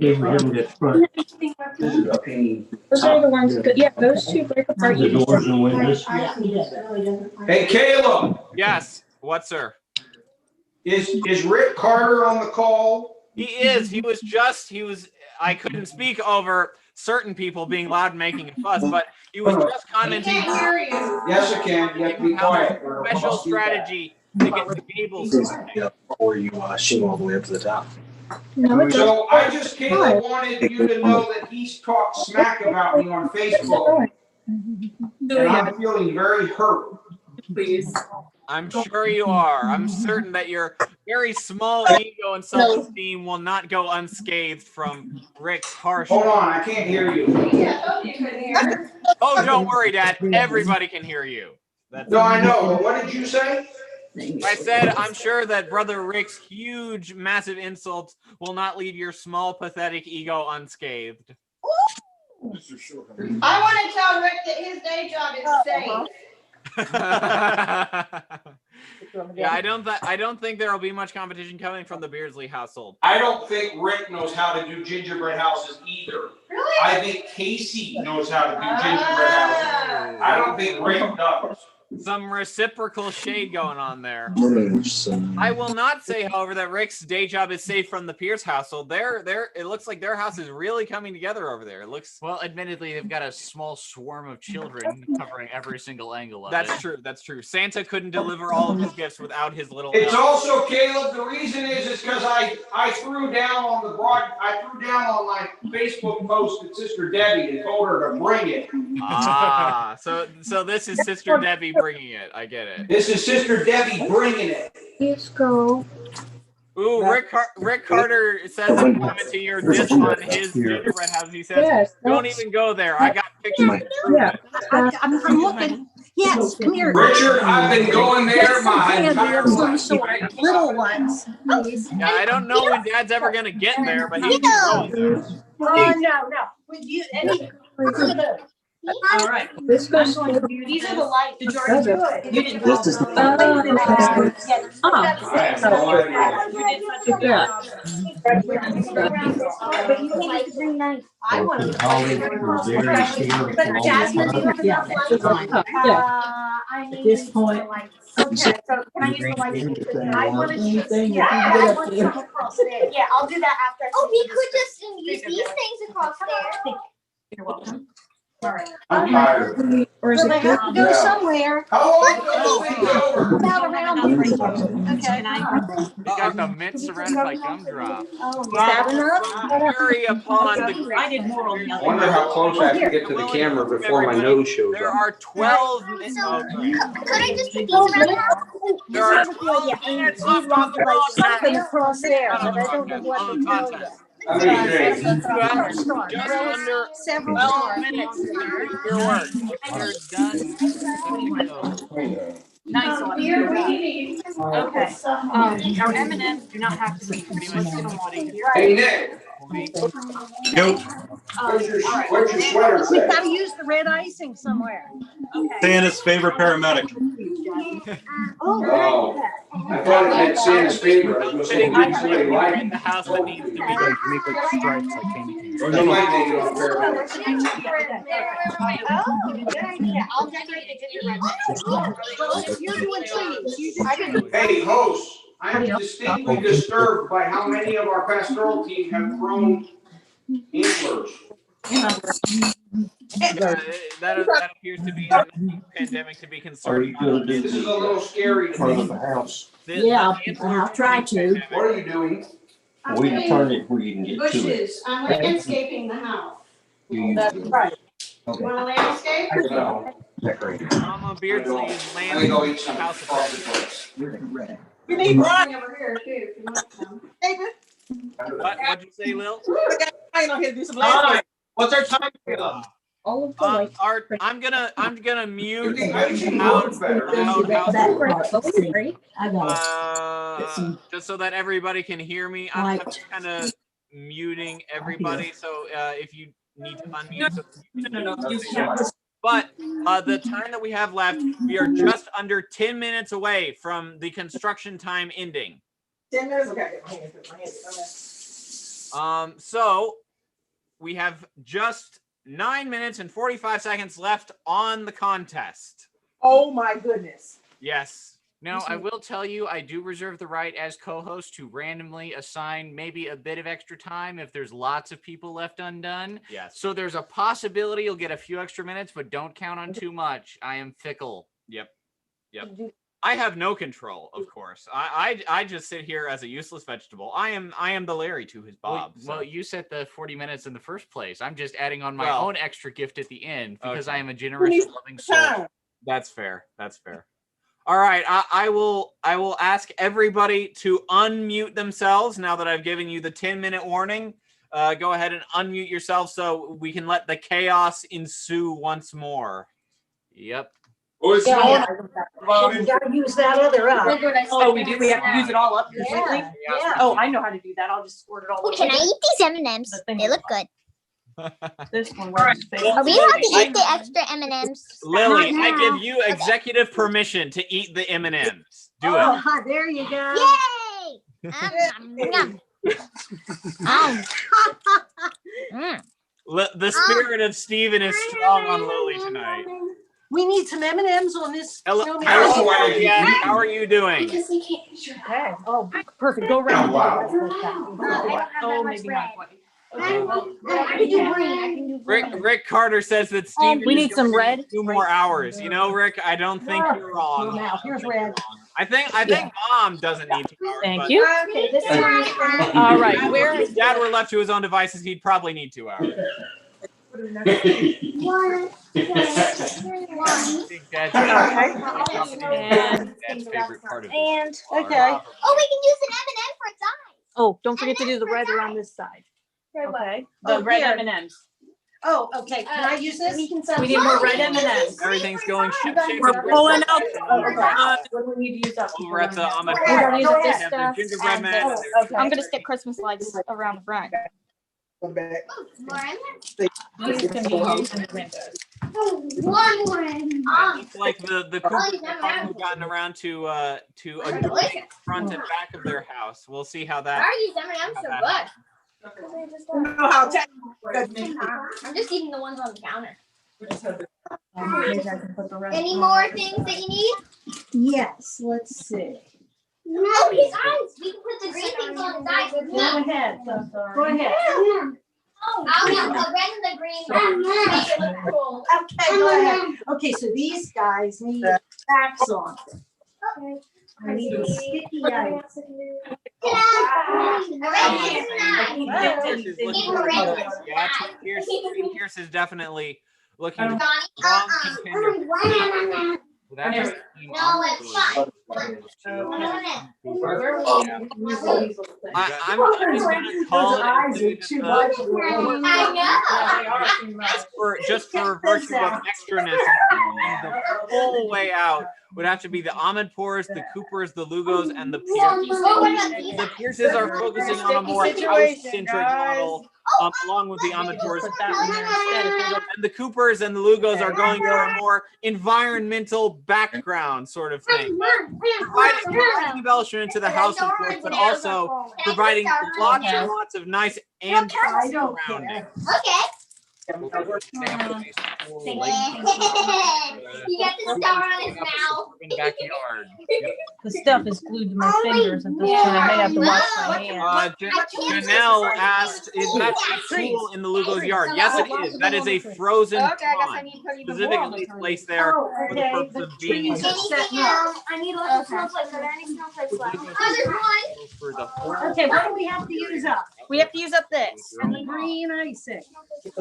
If we haven't got front,
This is a pain.
Those are the ones, that- yeah, those two break apart.
the doors and windows.
Hey, Caleb,
Yes. What, sir?
is Rick Carter on the call?
He is. He was. I couldn't speak over certain people being loud and making a fuss, but he was just
We
commenting
can't
on
hear you.
Yes, I can. You have to be quiet.
special strategy to get the cables.
Or you shingle all the way up to the top.
No, it
So I just, Caleb, wanted you to know that he's talked smack about me on Facebook. And I'm feeling very hurt.
Please.
I'm sure you are. I'm certain that your very small ego and self-esteem will not go unscathed from Rick's harsh.
Hold on, I can't hear you.
Yeah, I told you couldn't hear.
Oh, don't worry, Dad. Everybody can hear you. That's
No, I know, but what did you say?
I said I'm sure that Brother Rick's huge, massive insults will not leave your small, pathetic ego unscathed.
I want to tell Rick that his day job is safe.
Yeah, I don't think there will be much competition coming from the Beardsley household.
I don't think Rick knows how to do gingerbread houses either.
Really?
I think Casey knows how to do gingerbread houses. I don't think Rick does.
Some reciprocal shade going on there. I will not say, however, that Rick's day job is safe from the Pierce household. It looks like their house is really coming together over there. It looks
Well, admittedly, they've got a small swarm of children covering every single angle of
that's
it.
true. That's true. Santa couldn't deliver all of his gifts without his little.
It's
elf.
also, Caleb, the reason is because I threw down on my Facebook post at Sister Debbie and told her to bring it.
Ah, so this is Sister Debbie bringing it. I get it.
This is Sister Debbie bringing it.
Let's go.
Ooh, Rick Carter says a comment to your diss on his gingerbread house. He says,
Yes,
"Don't even go there. I got pictures."
Yeah. I'm looking. Yes, come here.
Richard, I've been going there my entire life.
Little ones.
Yeah, I don't know when Dad's ever gonna get there, but he's going there.
Oh, no. Would you, all right. This goes to
These are the lights.
Did you already do it? You didn't.
This is
You did such a good job.
But you can't just bring nice.
I want to.
But Jasmine, do you have
Yeah,
enough
that's
lights?
fine. Yeah.
I need
At this
the
point-
lights. Okay, so can I use the lights? I want to use,
Anything you
yeah,
can
I
get up
want
there.
some across there. Yeah, I'll do that after. Oh, we could just use these things across there.
You're welcome. All right.
I'm tired.
Or is
Well, they
it
have to go
Yeah.
somewhere.
How long till this thing's over?
About around. Okay.
You got the mint surrounded by gumdrop.
Oh, is that enough?
Carry upon the.
I did more on the
I
other.
wonder how close I have to get to the camera before my nose shows
There
up.
are 12 minutes.
So, could I just put these around the house?
There are
Just have a
12
few,
minutes
yeah,
left on the broadcast.
something across there,
Not on
but
the
I don't know
broadcast,
what
on the
to tell you.
contest.
Let me see.
You have just under
Several
12
stars.
minutes to do your work.
They're done. Let me go.
Nice one. Okay. Our M&Ms do not have to be.
Pretty much everybody can
Hey, Nick,
Nope.
what's your sweater
We
say?
gotta use the red icing somewhere.
Santa's favorite paramedic.
Oh, I thought it meant Santa's favorite. I was gonna say,
Sitting
did somebody like
in
it?
the house that needs to be.
Or you might make it on paramedic.
Oh, good idea. I'll decorate the gingerbread. Well, if you're doing cheese, I can.
Hey, host, I'm distinctly disturbed by how many of our pastoral team have grown antlers.
That appears to be a pandemic to be concerned about.
This is a little scary to me.
house.
Yeah, I'll try to.
What are you doing?
We can turn it where you can get to it.
Bushes, I'm landscaping the house.
That's right.
You want a landscape?
No.
Mama Beardsley is
I'm gonna go
landing
eat some
house
frosted
of
flakes.
You need one.
Over here too, if you want some.
What'd you say, Lil?
I know here to do some landscape. What's our time?
All of the lights.
Art, I'm gonna mute
I think you
house,
look better.
I got
just so that everybody can hear me. I'm just kind of muting everybody. So if you need to unmute, but the time that we have left, we are just under 10 minutes away from the construction time ending.
10 minutes? Okay.
So we have just 9 minutes and 45 seconds left on the contest.
Oh my goodness.
Yes.
Now, I will tell you, I do reserve the right as co-host to randomly assign maybe a bit of extra time if there's lots of people left undone.
Yes.
So there's a possibility you'll get a few extra minutes, but don't count on too much. I am fickle.
Yep. I have no control, of course. I just sit here as a useless vegetable. I am the Larry to his Bob.
Well, you set the 40 minutes in the first place. I'm just adding on my
Well,
own extra gift at the end because
okay.
I am a generous, loving soul.
That's fair. That's fair. All right, I will ask everybody to unmute themselves now that I've given you the 10-minute warning. Go ahead and unmute yourself so we can let the chaos ensue once more.
Yep.
Oh, it's
Yeah,
snowing.
yeah. You gotta use that other up.
Oh, we do. We have to use it all up completely.
Yeah.
Oh, I know how to do that. I'll just squirt it all over.
Can I eat these M&Ms? They look good.
This one.
All right.
Are we allowed to eat the extra M&Ms?
Lily,
Not
I
now.
give you executive permission to eat the M&Ms. Do it.
Oh, there you go.
Yay! Yum.
The spirit of Steven is strong on Lily tonight.
We need some M&Ms on this.
Hello, how are you doing?
Because we can't.
Okay. Oh, perfect. Go around.
Wow.
Oh, maybe not quite.
I can do green.
Rick Carter says that Steven
we need some red.
2 more hours. You know, Rick, I don't think you're wrong.
Now, here's red.
I think Mom doesn't need 2 hours.
Thank
but
you.
Okay, this one is for
All right.
If his dad were left to his own devices, he'd probably need 2 hours.
one.
I think that's Dad's favorite part of this.
And
Okay.
oh, we can use an M&M for its eyes.
Oh, don't forget to do the red around this side. Okay. The
Oh,
red
here.
M&Ms.
Oh, okay. Can I use this?
We can
We need more red M&Ms.
Everything's going ship-shape.
We're pulling out.
What do we need to use up?
We're at the Ahmed
We're gonna use
Farm.
this
We have the gingerbread man. and there's-
Okay. I'm gonna stick Christmas lights around the front.
More M&Ms.
These can be used in the windows.
One more M&M.
It's like the Coopers have finally gotten around to adorning the front and back of their house. We'll see how that.
Why are these M&Ms so good? I'm just eating the ones on the counter. Any more things that you need?
Yes, let's see.
No, his eyes. We can put the green things on his eyes.
Go ahead. Go ahead.
I'll have the red and the green ones. Make it look cool.
Okay, go ahead. Okay, so these guys need backs on. I need a sticky ice.
Team Pierce is definitely looking to be a strong contender. That's just team
No, it's fine.
I'm just gonna call it just for virtue of extraness, the whole way out would have to be the Ahmedpours, the Coopers, the Lugos, and the Pierces. The Pierces are focusing on a more house-centric model, along with the Ahmedpours. And the Coopers and the Lugos are going for a more environmental background sort of thing. Providing embellishment to the house, of course, but also providing lots and lots of nice ambient surroundings.
Okay. You got the star on his mouth.
Backyard.
The stuff is glued to my fingers at this point. I may have to wash my hands.
Janelle asked, is that a pool in the Lugo's yard? Yes, it is. That is a frozen pond, specifically placed there for the purpose of being
I need lots of snowflakes. Are there any snowflakes left? Oh, there's one.
for the whole.
Okay, what do we have to use up?
We have to use up this.
And the green icing.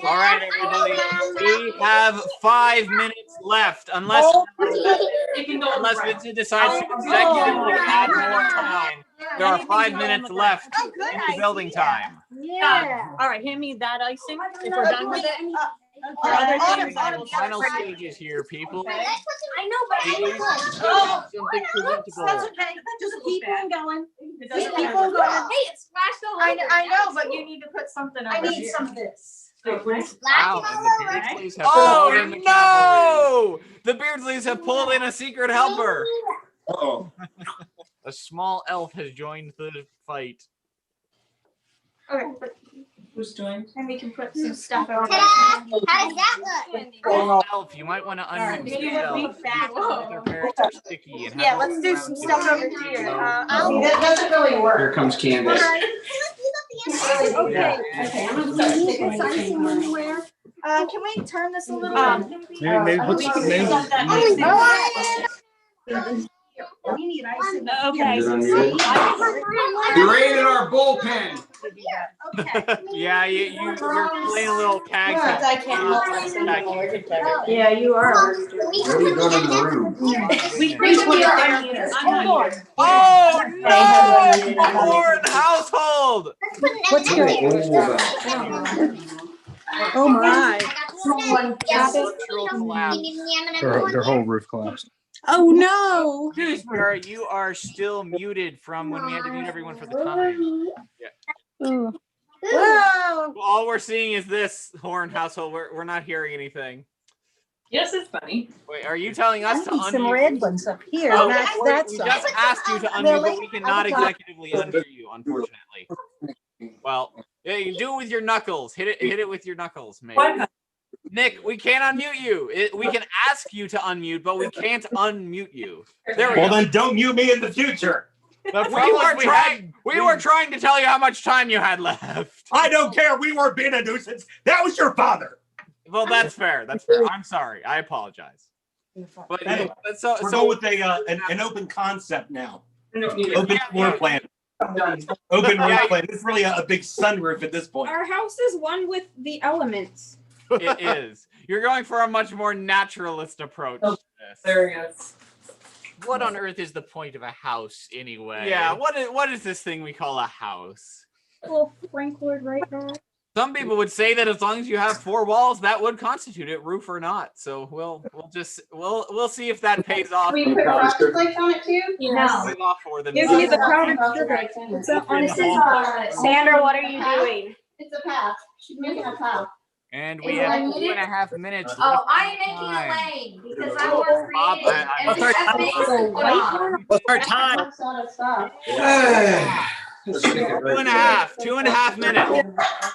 All right, everybody. We have 5 minutes left, unless Vincent decides to consecutively add more time. There are 5 minutes left in the building time.
Yeah.
All right, hand me that icing if we're done with it.
Final stages here, people.
I know, but I need one.
Something
That's
presentable.
okay. Just keep on going.
It
Just
doesn't
keep
matter.
on going.
Hey, it splashed all over.
I know, but you need to put something over
I need
here.
some of this.
Wow, and the
Splash
Beardsleys have pulled in the cavalry. The Beardsleys have pulled in a secret helper.
Uh-oh.
A small elf has joined the fight.
Okay, but who's doing?
And we can put some stuff over.
Ta-da!
How does that look?
Elf, you might want to
Alright,
unmute
maybe
the
we'll
elf.
be back.
Their parents are sticky and
Yeah,
have
let's do some stuff over here.
That doesn't really work.
Here comes Candace.
Okay. Okay. I'm gonna start sticking this icing on.
Can we turn this a little bit?
Maybe put some names.
We need icing.
Okay.
Is it unmuted? We raided our bullpen.
Yeah, you're playing a little tag.
I can't help myself.
Yeah, you are.
What are you doing in the room?
We put it down here. I'm not here.
Oh no! Foreign household.
What's
Oh,
your?
oh,
Oh my.
Structural collapse.
Their whole roof collapsed.
Oh no.
Sarah, you are still muted from when we had to mute everyone for the time.
Ooh.
Whoa. All we're seeing is this horn household. We're not hearing anything.
Yes, it's funny.
Wait, are you telling us to unmute?
Some red ones up here.
Oh,
That's
we just asked you to unmute, but we cannot executively unmute you, unfortunately. Well, yeah, you can do it with your knuckles. Hit it with your knuckles, maybe. Nick, we can't unmute you. We can ask you to unmute, but we can't unmute you. There we go.
Well, then don't mute me in the future.
We were trying to tell you how much time you had left.
I don't care. We weren't being a nuisance. That was your father.
Well, that's fair. That's fair. I'm sorry. I apologize. But yeah,
We're going with an open concept now. Open floor plan. Open roof plan. It's really a big sunroof at this point.
Our house is one with the elements.
It is. You're going for a much more naturalist approach to this.
There he is.
What on earth is the point of a house anyway?
Yeah, what is this thing we call a house?
A little sprinkler right there.
Some people would say that as long as you have 4 walls, that would constitute it, roof or not. So we'll see if that pays off.
We put frosted flakes on it too?
Yes.
Pays off for them.
Give me the powdered sugar. It's on the
Sandra, what are you doing? It's a path. She's making a path.
And we have 2.5 minutes.
Oh, I am making a lane because I'm more creative.
What's our time?
Stop.
2.5 minutes.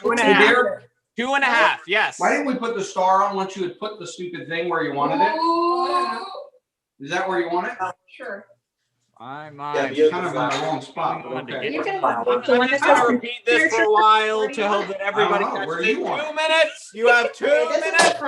2.5. 2.5. Yes.
Why didn't we put the star on once you had put the stupid thing where you wanted it? Is that where you want it?
Sure.
Kind of in the wrong spot. Okay.
You can.
I'm just going to repeat this for a while to hope that everybody catches it. 2 minutes. You have 2 minutes.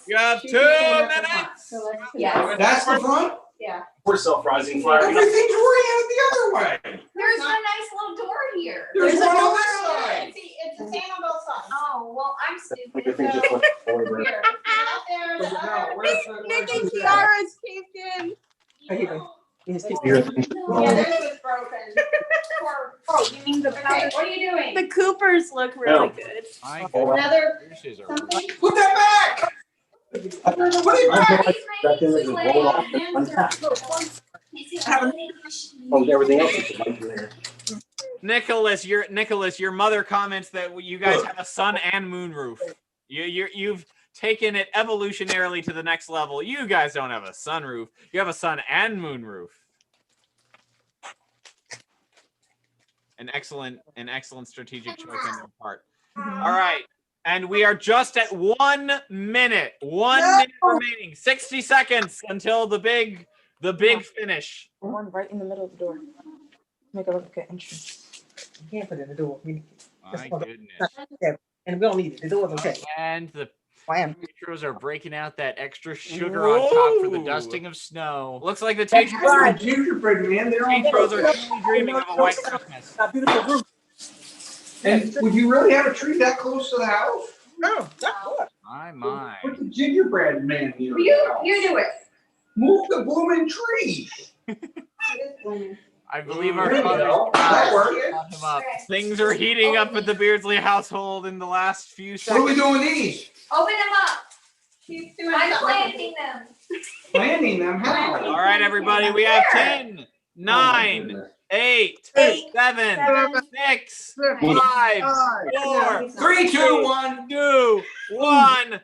You have 2 minutes.
Yeah.
That's the front?
Yeah.
We're self-rising fire.
Everything's oriented the other way.
There's a nice little door here.
There's one on this side.
It's a same on both sides.
Oh, well, I'm stupid.
Everything just went over.
Here.
Nick and Kiara's caved in.
Yeah, this was broken.
Oh, you mean the powder?
What are you doing?
The Coopers look really good.
Another something?
Put that back! Put it back!
Everything else is like there.
Nicholas, your mother comments that you guys have a sun and moon roof. You've taken it evolutionarily to the next level. You guys don't have a sunroof. You have a sun and moon roof. An excellent strategic choice on your part. All right. And we are just at 1 minute. 1 minute remaining. 60 seconds until the big finish.
One right in the middle of the door. Make a look at entrance.
You can't put it in the door.
My goodness.
And we don't need it. The door's okay.
And the Tetros are breaking out that extra sugar on top for the dusting of snow.
Looks like the Tetros
Gingerbread man, they're on
are truly dreaming of a white Christmas.
And would you really have a tree that close to the house?
No, not good.
My.
Put the gingerbread man here.
You do it.
Move the blooming tree.
I believe our
There you
father
go. That worked.
him up. Things are heating up at the Beardsley household in the last few
What are
seconds.
we doing with these?
Open them up.
She's doing
I'm
something.
planting them.
Planting them? How?
All right, everybody, we have 10, 9, 8, 7, 6, 5, 4,
3, 2, 1.
2, 1.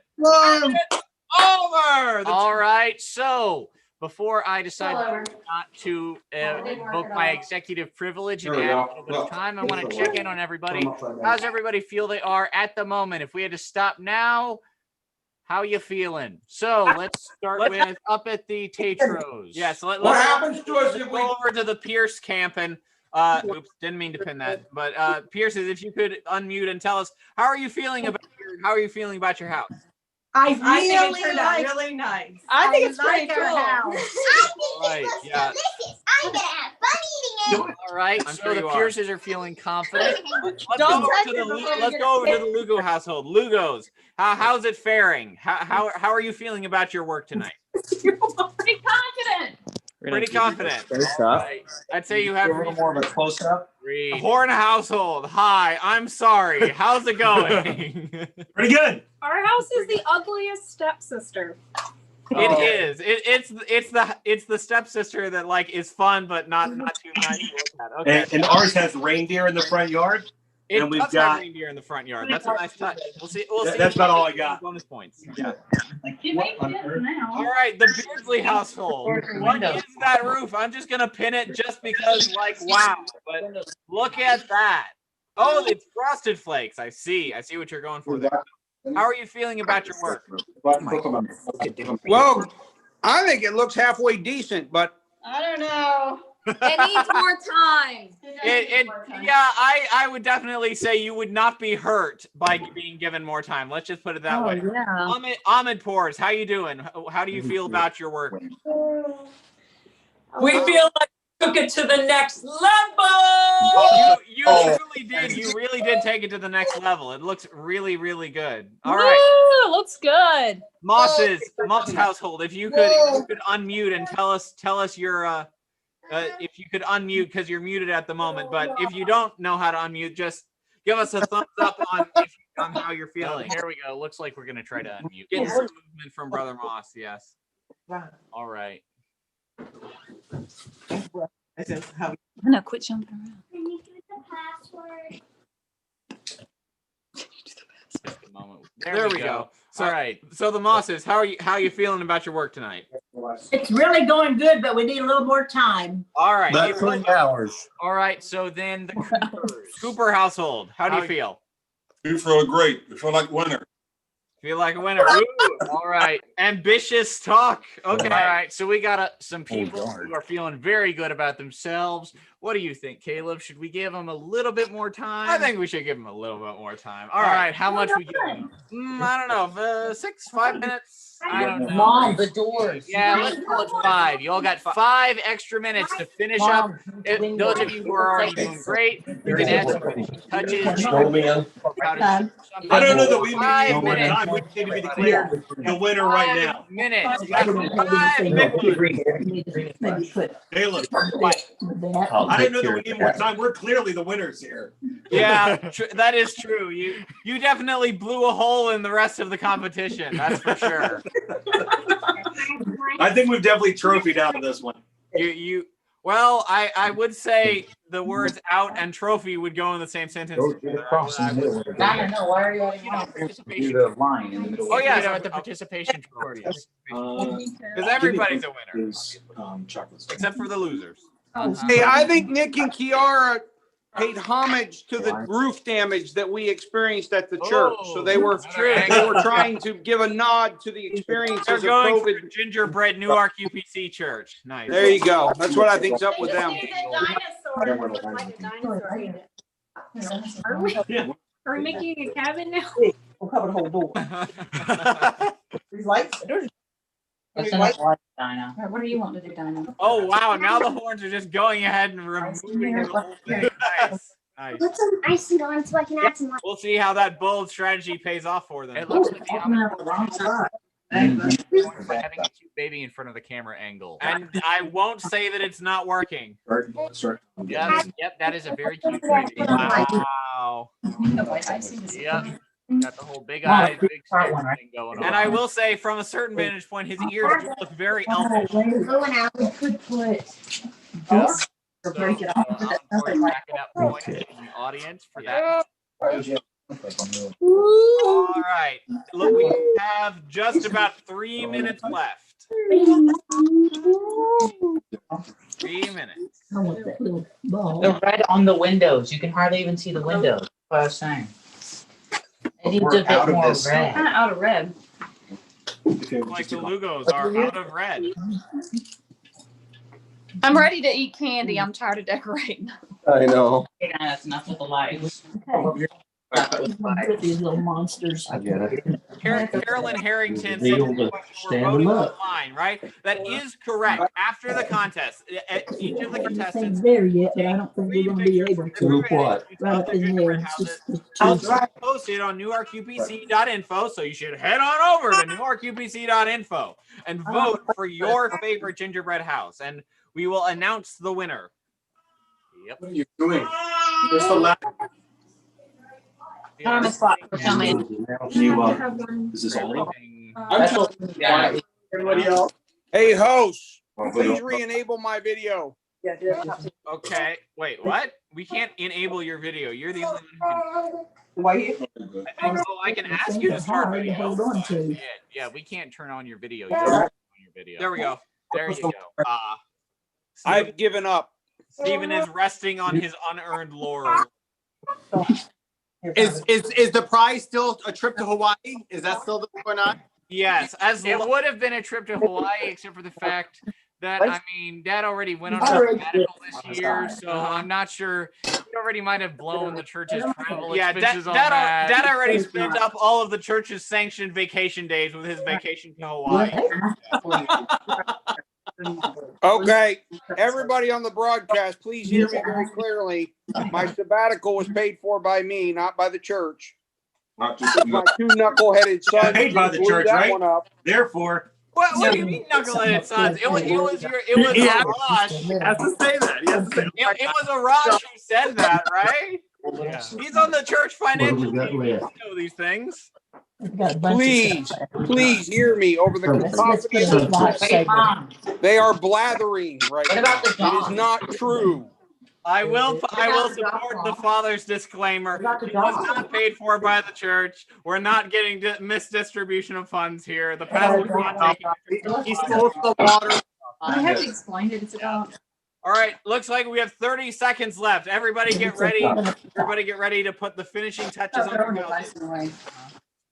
Over.
All right, so before I decide not to invoke my executive privilege and
There we
add
go.
a little bit of time, I want to check in on everybody. How's everybody feel they are at the moment? If we had to stop now, how you feeling? So let's start with up at the Tetros.
Yes.
What happens to us if we
go over to the Pierce camp and oops, didn't mean to pin that. But Pierce, if you could unmute and tell us how are you feeling about your house?
I
I think it
really
turned out
like.
really nice.
I think it's
like
pretty
our
cool.
house.
Right. Yeah.
I'm gonna have fun eating it.
All right,
I'm
so
sure
the
you are.
Pierces are feeling confident.
Let's
Don't
go
touch
over to
it
the
before you
let's
get
go over to the Lugo household. Lugos, how's it faring? How are you feeling about your work tonight?
Pretty confident.
Pretty confident.
Right.
I'd say you have
a little more of a close up.
Horn household. Hi, I'm sorry. How's it going?
Pretty good.
Our house is the ugliest stepsister.
It is. It's the stepsister that like is fun but not too nice to look at. Okay.
And ours has reindeer in the front yard.
It
and we've
does
got
have reindeer in the front yard. That's a nice touch. We'll see.
That's about all I got.
Bonus points. Yeah.
You make it now.
All right, the Beardsley household. What is that roof? I'm just gonna pin it just because, like, wow. But look at that. Oh, it's frosted flakes. I see what you're going for there. How are you feeling about your work?
Well, I think it looks halfway decent, but
I don't know.
It needs more time.
Yeah, I would definitely say you would not be hurt by being given more time. Let's just put it that way.
Yeah.
Ahmed Pores, how you doing? How do you feel about your work?
We feel like we took it to the next level.
You truly did. You really did take it to the next level. It looks really, really good. All right.
Woo, looks good.
Moss household. If you could unmute and tell us your if you could unmute because you're muted at the moment. But if you don't know how to unmute, just give us a thumbs up on how you're feeling.
Here we go. Looks like we're gonna try to unmute.
Get some movement from Brother Moss. Yes.
All right.
No, quit jumping around.
Can you do the password?
There we go. So, all right. So the Mosses, how are you feeling about your work tonight?
It's really going good, but we need a little more time.
All right.
About 20 hours.
All right. So then the Cooper household, how do you feel?
We feel great. We feel like winner.
Feel like a winner. Ooh, all right. Ambitious talk. Okay.
All right. So we got some people who are feeling very good about themselves. What do you think, Caleb? Should we give them a little bit more time?
I think we should give them a little bit more time.
All right. How much we give them?
I don't know. 5 minutes.
I don't know.
Mom, the doors.
Yeah, let's call it 5. You all got 5 extra minutes to finish up. Those of you who are already doing great, you can add some finishing touches.
I don't know that we need more time. We need to be declared the winner right now.
Minutes.
Caleb, I didn't know that we need more time. We're clearly the winners here.
Yeah, that is true. You definitely blew a hole in the rest of the competition. That's for sure.
I think we've definitely trophied out of this one.
Well, I would say the words "out" and "trophy" would go in the same sentence.
I don't know. Why are you adding out? The line in the middle.
Oh yeah,
at the participation trophies.
Because everybody's a winner, except for the losers.
Hey, I think Nick and Kiara paid homage to the roof damage that we experienced at the church. So they were trying to give a nod to the experiences
They're
of
going
COVID.
for Gingerbread Newark UPC Church. Nice.
There you go. That's what I think's up with them.
Are we making a cabin now?
We'll cover the whole door. These lights.
That's enough light, Dinah.
All right, what do you want to do, Dinah?
Oh wow! Now the horns are just going ahead and removing the whole thing. Nice. Nice.
Put some icing on so I can add some light.
We'll see how that bold strategy pays off for them.
It looks like having a cute baby in front of the camera angle.
And I won't say that it's not working.
Yep, that is a very cute baby.
Wow.
Yep. Got the whole big eyes, big thing going on.
And I will say, from a certain vantage point, his ears do look very elfish.
Going out.
We could put
So, break it up point in the audience for that.
All right. Look, we have just about 3 minutes left. 3 minutes.
They're red on the windows. You can hardly even see the windows. That's what I was saying. It needs a bit more red.
Kind of out of red.
Like the Lugos are out of red.
I'm ready to eat candy. I'm tired of decorating.
I know.
Yeah, that's enough with the lights.
these little monsters.
I get it.
Carolyn Harrington
Be
said
able to
we're
stand
voting
them up.
online, right? That is correct. After the contest, each of the contestants
there yet, but I don't think we're going to be able
Do what?
Right up in there. It's just-
I'll post it on newarkupc.info, so you should head on over to newarkupc.info and vote for your favorite gingerbread house. And we will announce the winner. Yep.
What are you doing? There's the last.
On the spot for somebody.
Is this all?
Everybody else.
Hey, host, please re-enable my video.
Okay. Wait, what? We can't enable your video. You're the only one who can.
Why?
I can ask you to start video.
Hold on to.
Yeah, we can't turn on your video. You don't turn on your video.
There we go.
There you go.
I've given up.
Stephen is resting on his unearned laurels.
Is the prize still a trip to Hawaii? Is that still going on?
Yes, as
It would have been a trip to Hawaii, except for the fact that, I mean, Dad already went on a sabbatical this year, so I'm not sure. He already might have blown the church's travel expenses on that.
Dad already spent up all of the church's sanctioned vacation days with his vacation to Hawaii.
Okay, everybody on the broadcast, please hear me very clearly. My sabbatical was paid for by me, not by the church.
Not just
My two knuckleheaded sons.
Paid by the
blew
church,
that
right?
one up.
Therefore,
What do you mean, knuckleheaded sons? It was Arash.
Has to say that. He has to say
It was Arash who said that, right? Yeah. He's on the church financial team. He doesn't know these things.
Please hear me over the confidence. They are blathering right now. It is not true.
I will support the father's disclaimer. It was not paid for by the church. We're not getting misdistribution of funds here. The pastor's not taking.
He stole the water.
I have to explain it. It's about.
All right, looks like we have 30 seconds left. Everybody get ready. Everybody get ready to put the finishing touches on your houses.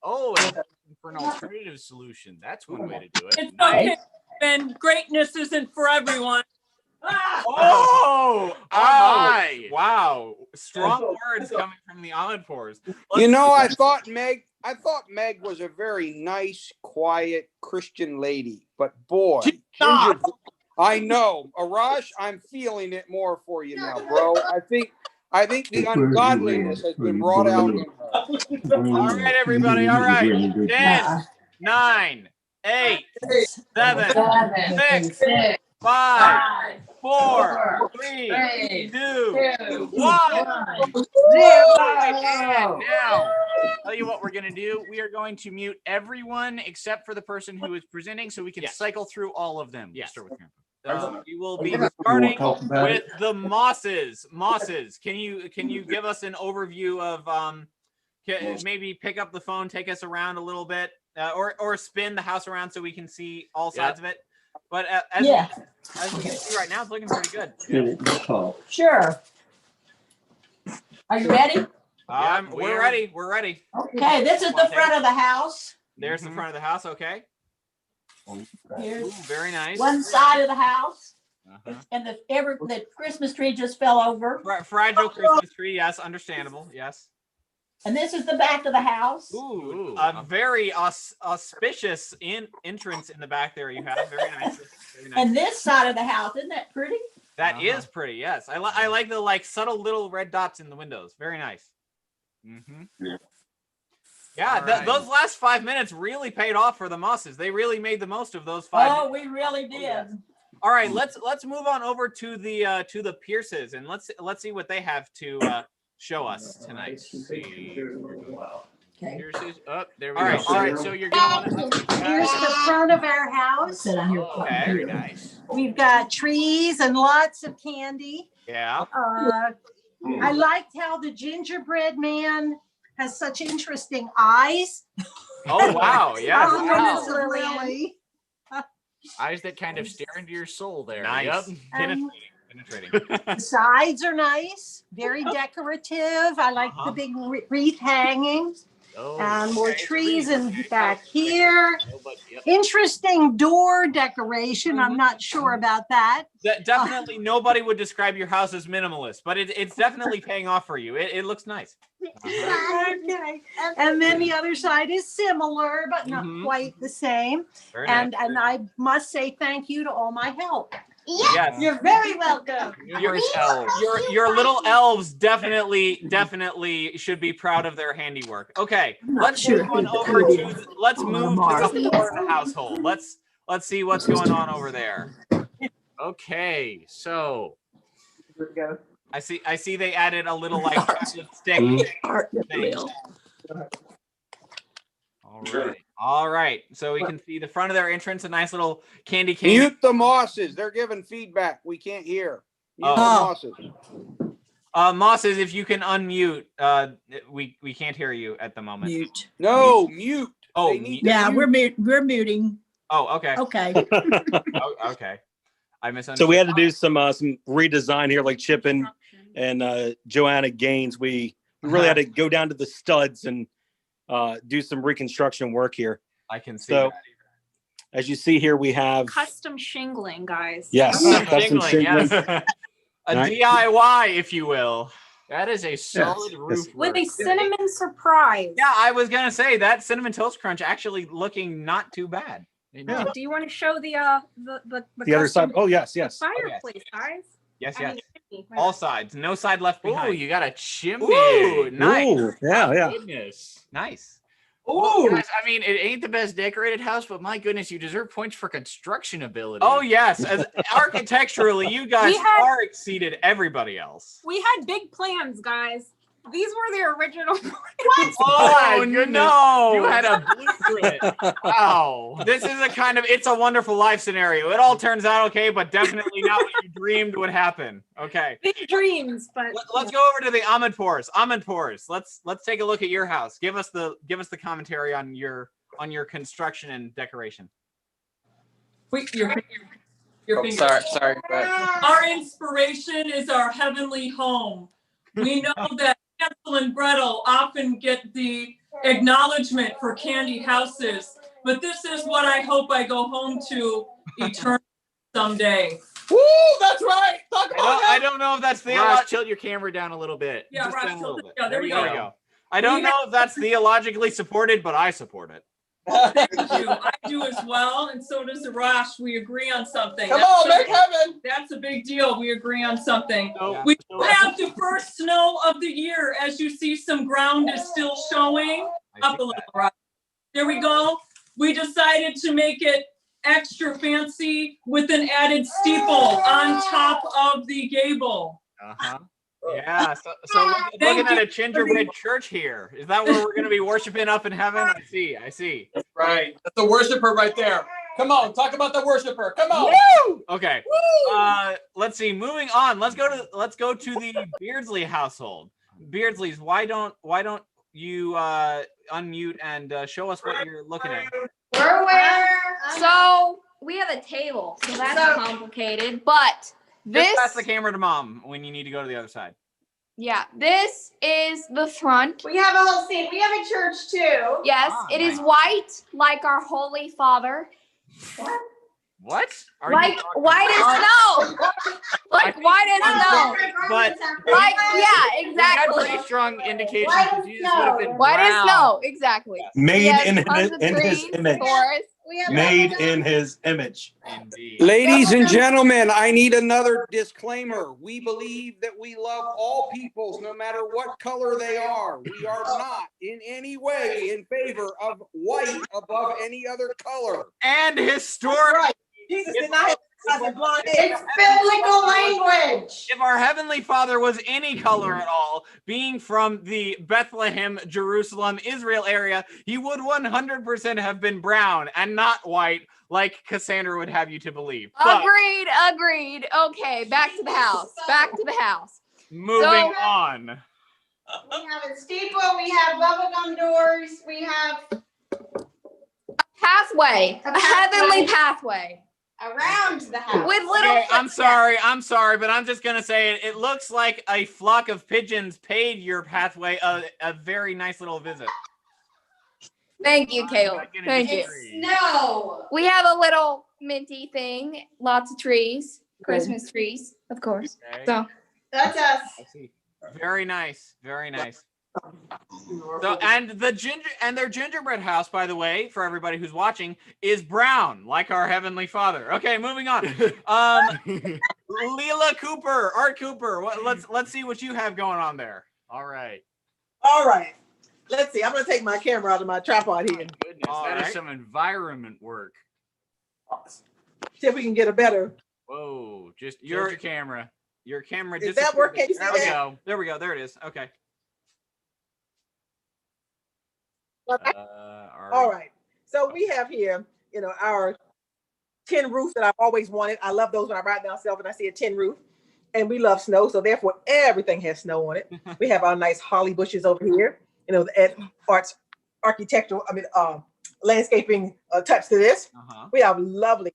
Oh, and for an alternative solution. That's one way to do it.
It's okay, Ben. Greatness isn't for everyone.
Oh,
my.
Wow. Strong words coming from the Ahmedpours.
You know, I thought Meg was a very nice, quiet Christian lady, but boy, I know, Arash, I'm feeling it more for you now, bro. I think the ungodliness has been brought out in her.
All right, everybody. All right. 10, 9, 8, 7, 6, 5, 4, 3, 2, 1.
And now, tell you what we're going to do. We are going to mute everyone except for the person who is presenting so we can cycle through all of them.
Yes.
Start with Grandpa.
We will be starting with the Mosses. Mosses, can you give us an overview of maybe pick up the phone, take us around a little bit, or spin the house around so we can see all sides of it. But as we can see right now, it's looking pretty good.
Sure. Are you ready?
We're ready. We're ready.
Okay, this is the front of the house.
There's the front of the house. Okay.
Here's
Ooh, very nice.
one side of the house. And the Christmas tree just fell over.
Fragile Christmas tree. Yes, understandable. Yes.
And this is the back of the house.
Ooh, a very auspicious entrance in the back there. You have very nice. Very nice.
And this side of the house, isn't that pretty?
That is pretty. Yes, I like the subtle little red dots in the windows. Very nice. Yeah, those last 5 minutes really paid off for the Mosses. They really made the most of those 5 minutes.
Oh, we really did.
All right, let's move on over to the Pierces and let's see what they have to show us tonight.
Okay.
There we go. All right, so you're going to
Here's the front of our house.
Okay, very nice.
We've got trees and lots of candy.
Yeah.
I liked how the gingerbread man has such interesting eyes.
Oh wow! Yes.
Really.
Eyes that kind of stare into your soul there.
Nice.
Yep.
Penetrating.
The sides are nice, very decorative. I like the big wreath hanging. And more trees in back here. Interesting door decoration. I'm not sure about that.
Definitely nobody would describe your house as minimalist, but it's definitely paying off for you. It looks nice.
Okay. And then the other side is similar, but not quite the same. And I must say thank you to all my help.
Yes.
You're very welcome.
Your little elves definitely should be proud of their handiwork. Okay, let's move to the floor of the household. Let's see what's going on over there.
Okay, so
Together.
I see they added a little like chocolate stick thing. All right. So we can see the front of their entrance, a nice little candy cane.
Mute the Mosses. They're giving feedback. We can't hear. Mute the Mosses.
Mosses, if you can unmute, we can't hear you at the moment.
Mute.
No, mute.
Oh,
yeah, we're muting.
Oh, okay.
Okay.
Oh, okay. I misunderstood.
So we had to do some redesign here, like Chip and Joanna Gaines. We really had to go down to the studs and do some reconstruction work here.
I can see that.
As you see here, we have
custom shingling, guys.
yes, custom shingling.
Yes. A
Right.
DIY, if you will.
That is a solid roof
With
work.
a cinnamon surprise.
Yeah, I was gonna say that cinnamon toast crunch actually looking not too bad.
Yeah.
Do you want to show the
other side? Oh yes, yes.
fireplace, guys?
Yes,
I
yes.
mean,
All sides, no side left behind.
Oh, you got a chimney.
Ooh, nice.
Ooh, yeah, yeah.
Goodness.
Nice.
Well, guys, I mean, it ain't the best decorated house, but my goodness, you deserve points for construction ability.
Oh yes, as architecturally, you guys far exceeded everybody else.
We had big plans, guys. These were the original.
Oh no!
You had a blueprint.
Wow. This is a kind of It's a Wonderful Life scenario. It all turns out okay, but definitely not what you dreamed would happen. Okay.
Big dreams, but
Let's go over to the Amadpours. Amadpours, let's take a look at your house. Give us the commentary on your construction and decoration.
Wait, your finger.
Sorry.
Our inspiration is our heavenly home. We know that Hansel and Gretel often get the acknowledgement for candy houses, but this is what I hope I go home to eternally someday.
Woo, that's right. Talk about
I don't know if that's
Ross, tilt your camera down a little bit.
Yeah,
Just
Ross,
down a little bit.
yeah, there we go.
I don't know if that's theologically supported, but I support it.
I do as well, and so does Arash. We agree on something.
Come on, make heaven.
That's a big deal. We agree on something.
Yeah.
We do have the first snow of the year. As you see, some ground is still showing up a little. Right. There we go. We decided to make it extra fancy with an added steeple on top of the gable.
Uh-huh. Yeah, so looking at a gingerbread church here. Is that where we're going to be worshiping up in heaven? I see.
Right. That's the worshiper right there. Come on, talk about the worshiper. Come on.
Woo! Okay. Let's see. Moving on. Let's go to the Beardsley household. Beardsleys, why don't you unmute and show us what you're looking at?
So we have a table, so that's complicated. But
Just pass the camera to Mom when you need to go to the other side.
yeah, this is the front.
We have a whole scene. We have a church too.
Yes, it is white, like our Holy Father.
What?
Like white as snow. Like white as snow.
But
Like, yeah,
We had
exactly.
pretty strong indications that Jesus would have been
White as
brown.
snow, exactly.
Made
Yes,
in
tons of
his
trees,
image.
forests.
Made in his image.
Indeed.
Ladies and gentlemen, I need another disclaimer. We believe that we love all peoples, no matter what color they are. We are not in any way in favor of white above any other color.
And historic.
Jesus did not have blonde hair.
It's biblical language.
If our Heavenly Father was any color at all, being from the Bethlehem, Jerusalem, Israel area, he would 100% have been brown and not white, like Cassandra would have you to believe. But
Agreed. Okay, back to the house.
moving on.
We have a steeple. We have bubblegum doors. We have
Pathway.
A
A heavenly pathway.
around the house.
With little
Okay, I'm sorry, but I'm just gonna say it. It looks like a flock of pigeons paid your pathway a very nice little visit.
Thank you, Caleb. Thank you.
Snow.
We have a little minty thing. Lots of trees. Christmas trees, of course.
Okay.
So
That's us.
I see. Very nice. So and their gingerbread house, by the way, for everybody who's watching, is brown, like our Heavenly Father. Okay, moving on. Leela Cooper, Art Cooper. Let's see what you have going on there.
All right.
Let's see. I'm going to take my camera out of my tripod here.
Goodness, that is some environment work.
See if we can get a better
Whoa, just your camera. Your camera.
Is that working? Can you see
There we
that?
go.
There we go. There it is. Okay.
All right. So we have here, our tin roof that I've always wanted. I love those when I ride down Self and I see a tin roof. And we love snow, so therefore everything has snow on it. We have our nice holly bushes over here. The architectural, landscaping touch to this. We have lovely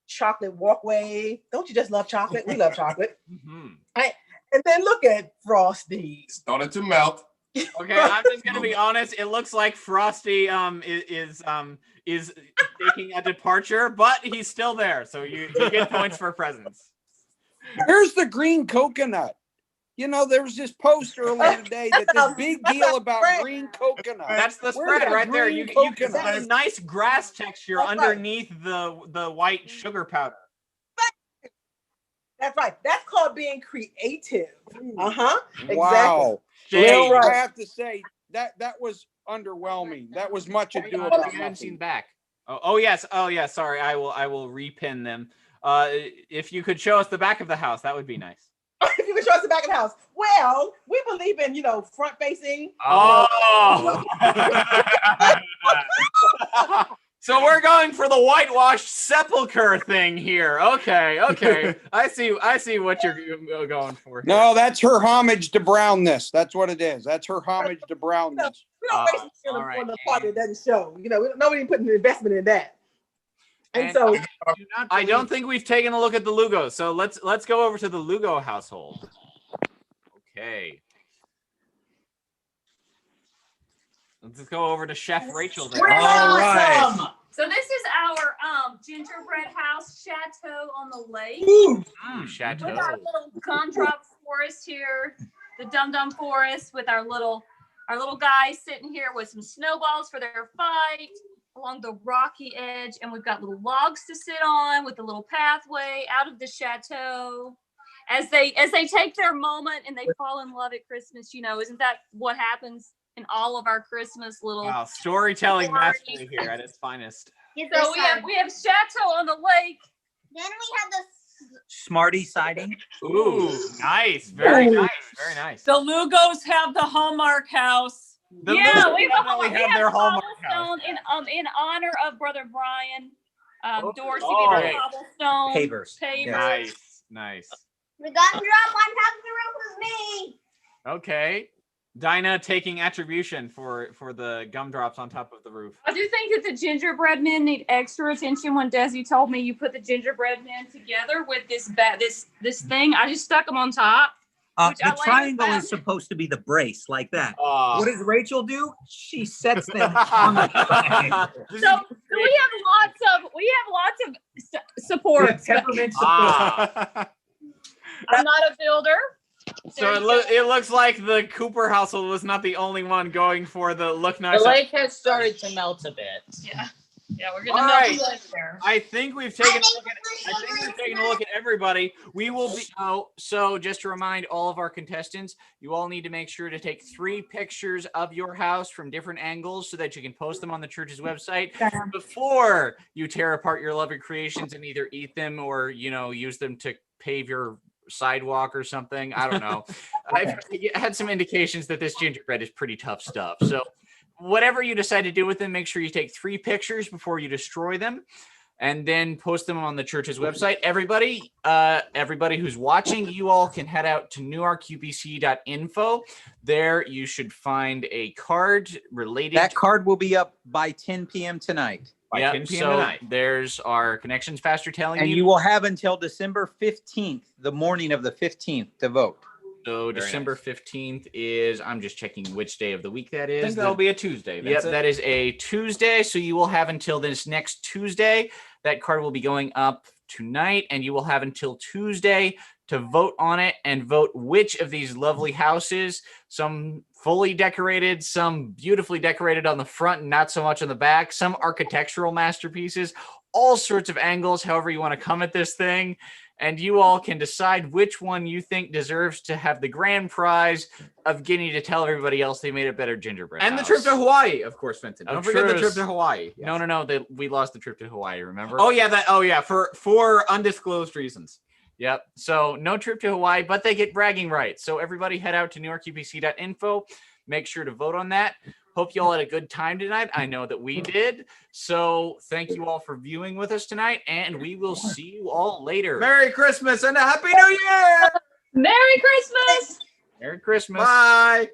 chocolate walkway. Don't you just love chocolate? We love chocolate. Right? And then look at Frosty.
Started to melt.
Okay, I'm just gonna be honest. It looks like Frosty is taking a departure, but he's still there, so you get points for presents.
Here's the green coconut. There was this post earlier today that this big deal about green coconut.
That's the
Where's
spread
the
right there.
green
You can
coconut?
see a nice grass texture underneath the white sugar powder.
That's right. That's called being creative. Exactly.
Wow.
Jay,
I have to say that was underwhelming. That was much ado about
I haven't
nothing.
seen back. Oh yes. Sorry, I will repin them. If you could show us the back of the house, that would be nice.
If you could show us the back of the house. Well, we believe in, front facing.
Oh. So we're going for the whitewashed sepulcher thing here. Okay. I see what you're going for here.
No, that's her homage to brownness. That's what it is. That's her homage to brownness.
We don't waste on the part that doesn't show. Nobody putting an investment in that. And so
I don't think we've taken a look at the Lugo. So let's go over to the Lugo household. Okay. Let's go over to Chef Rachel there.
All right. So this is our gingerbread house chateau on the lake.
Chateau.
With our little gumdrop forest here, the dum dum forest with our little guys sitting here with some snowballs for their fight along the rocky edge, and we've got little logs to sit on with a little pathway out of the chateau. As they take their moment and they fall in love at Christmas, isn't that what happens in all of our Christmas little
storytelling
parties?
mastery here at its finest.
So we have chateau on the lake.
Then we have the
Smarty siding.
Ooh, nice. Very nice. Very nice.
The Lugos have the Hallmark house.
The
we
definitely have their Hallmark
cobblestone in honor of Brother Brian Dorsey.
Oh,
We have cobblestone
Pavers.
Nice.
The gumdrop on top of the roof was me.
Okay. Dinah taking attribution for the gumdrops on top of the roof.
I do think that the gingerbread men need extra attention. When Desi told me you put the gingerbread men together with this thing, I just stuck them on top.
The triangle is supposed to be the brace, like that. What does Rachel do? She sets them on the triangle.
So we have lots of support.
Peppermint support.
I'm not a builder.
So it looks like the Cooper household was not the only one going for the look nice.
The lake has started to melt a bit.
Yeah, we're gonna
All
melt
right.
the lake there.
I think we've taken a look at everybody. We will be so just to remind all of our contestants, you all need to make sure to take 3 pictures of your house from different angles so that you can post them on the church's website before you tear apart your lovely creations and either eat them or use them to pave your sidewalk or something. I don't know. I've had some indications that this gingerbread is pretty tough stuff. So whatever you decide to do with them, make sure you take 3 pictures before you destroy them and then post them on the church's website. Everybody who's watching, you all can head out to newarkupc.info. There you should find a card related.
That card will be up by 10 p.m. tonight.
By 10 p.m. tonight. There's our connections pastor telling
And you will have until December 15th, the morning of the 15th, to vote.
So
Very
December 15th is, I'm just checking which day of the week that is.
I think that'll be a Tuesday.
Yep, that is a Tuesday. So you will have until this next Tuesday. That card will be going up tonight, and you will have until Tuesday to vote on it and vote which of these lovely houses, some fully decorated, some beautifully decorated on the front and not so much on the back, some architectural masterpieces, all sorts of angles, however you want to come at this thing.
and you all can decide which one you think deserves to have the grand prize of getting to tell everybody else they made a better gingerbread
And the
house.
trip to Hawaii, of course, Fenton.
Of
Don't forget the
course.
trip to Hawaii.
No, we lost the trip to Hawaii, remember?
Oh yeah, for undisclosed reasons.
Yep. So no trip to Hawaii, but they get bragging rights. So everybody head out to newyorkupc.info. Make sure to vote on that. Hope you all had a good time tonight. I know that we did. So thank you all for viewing with us tonight, and we will see you all later.
Merry Christmas and a Happy New Year!
Merry Christmas!
Merry Christmas.
Bye.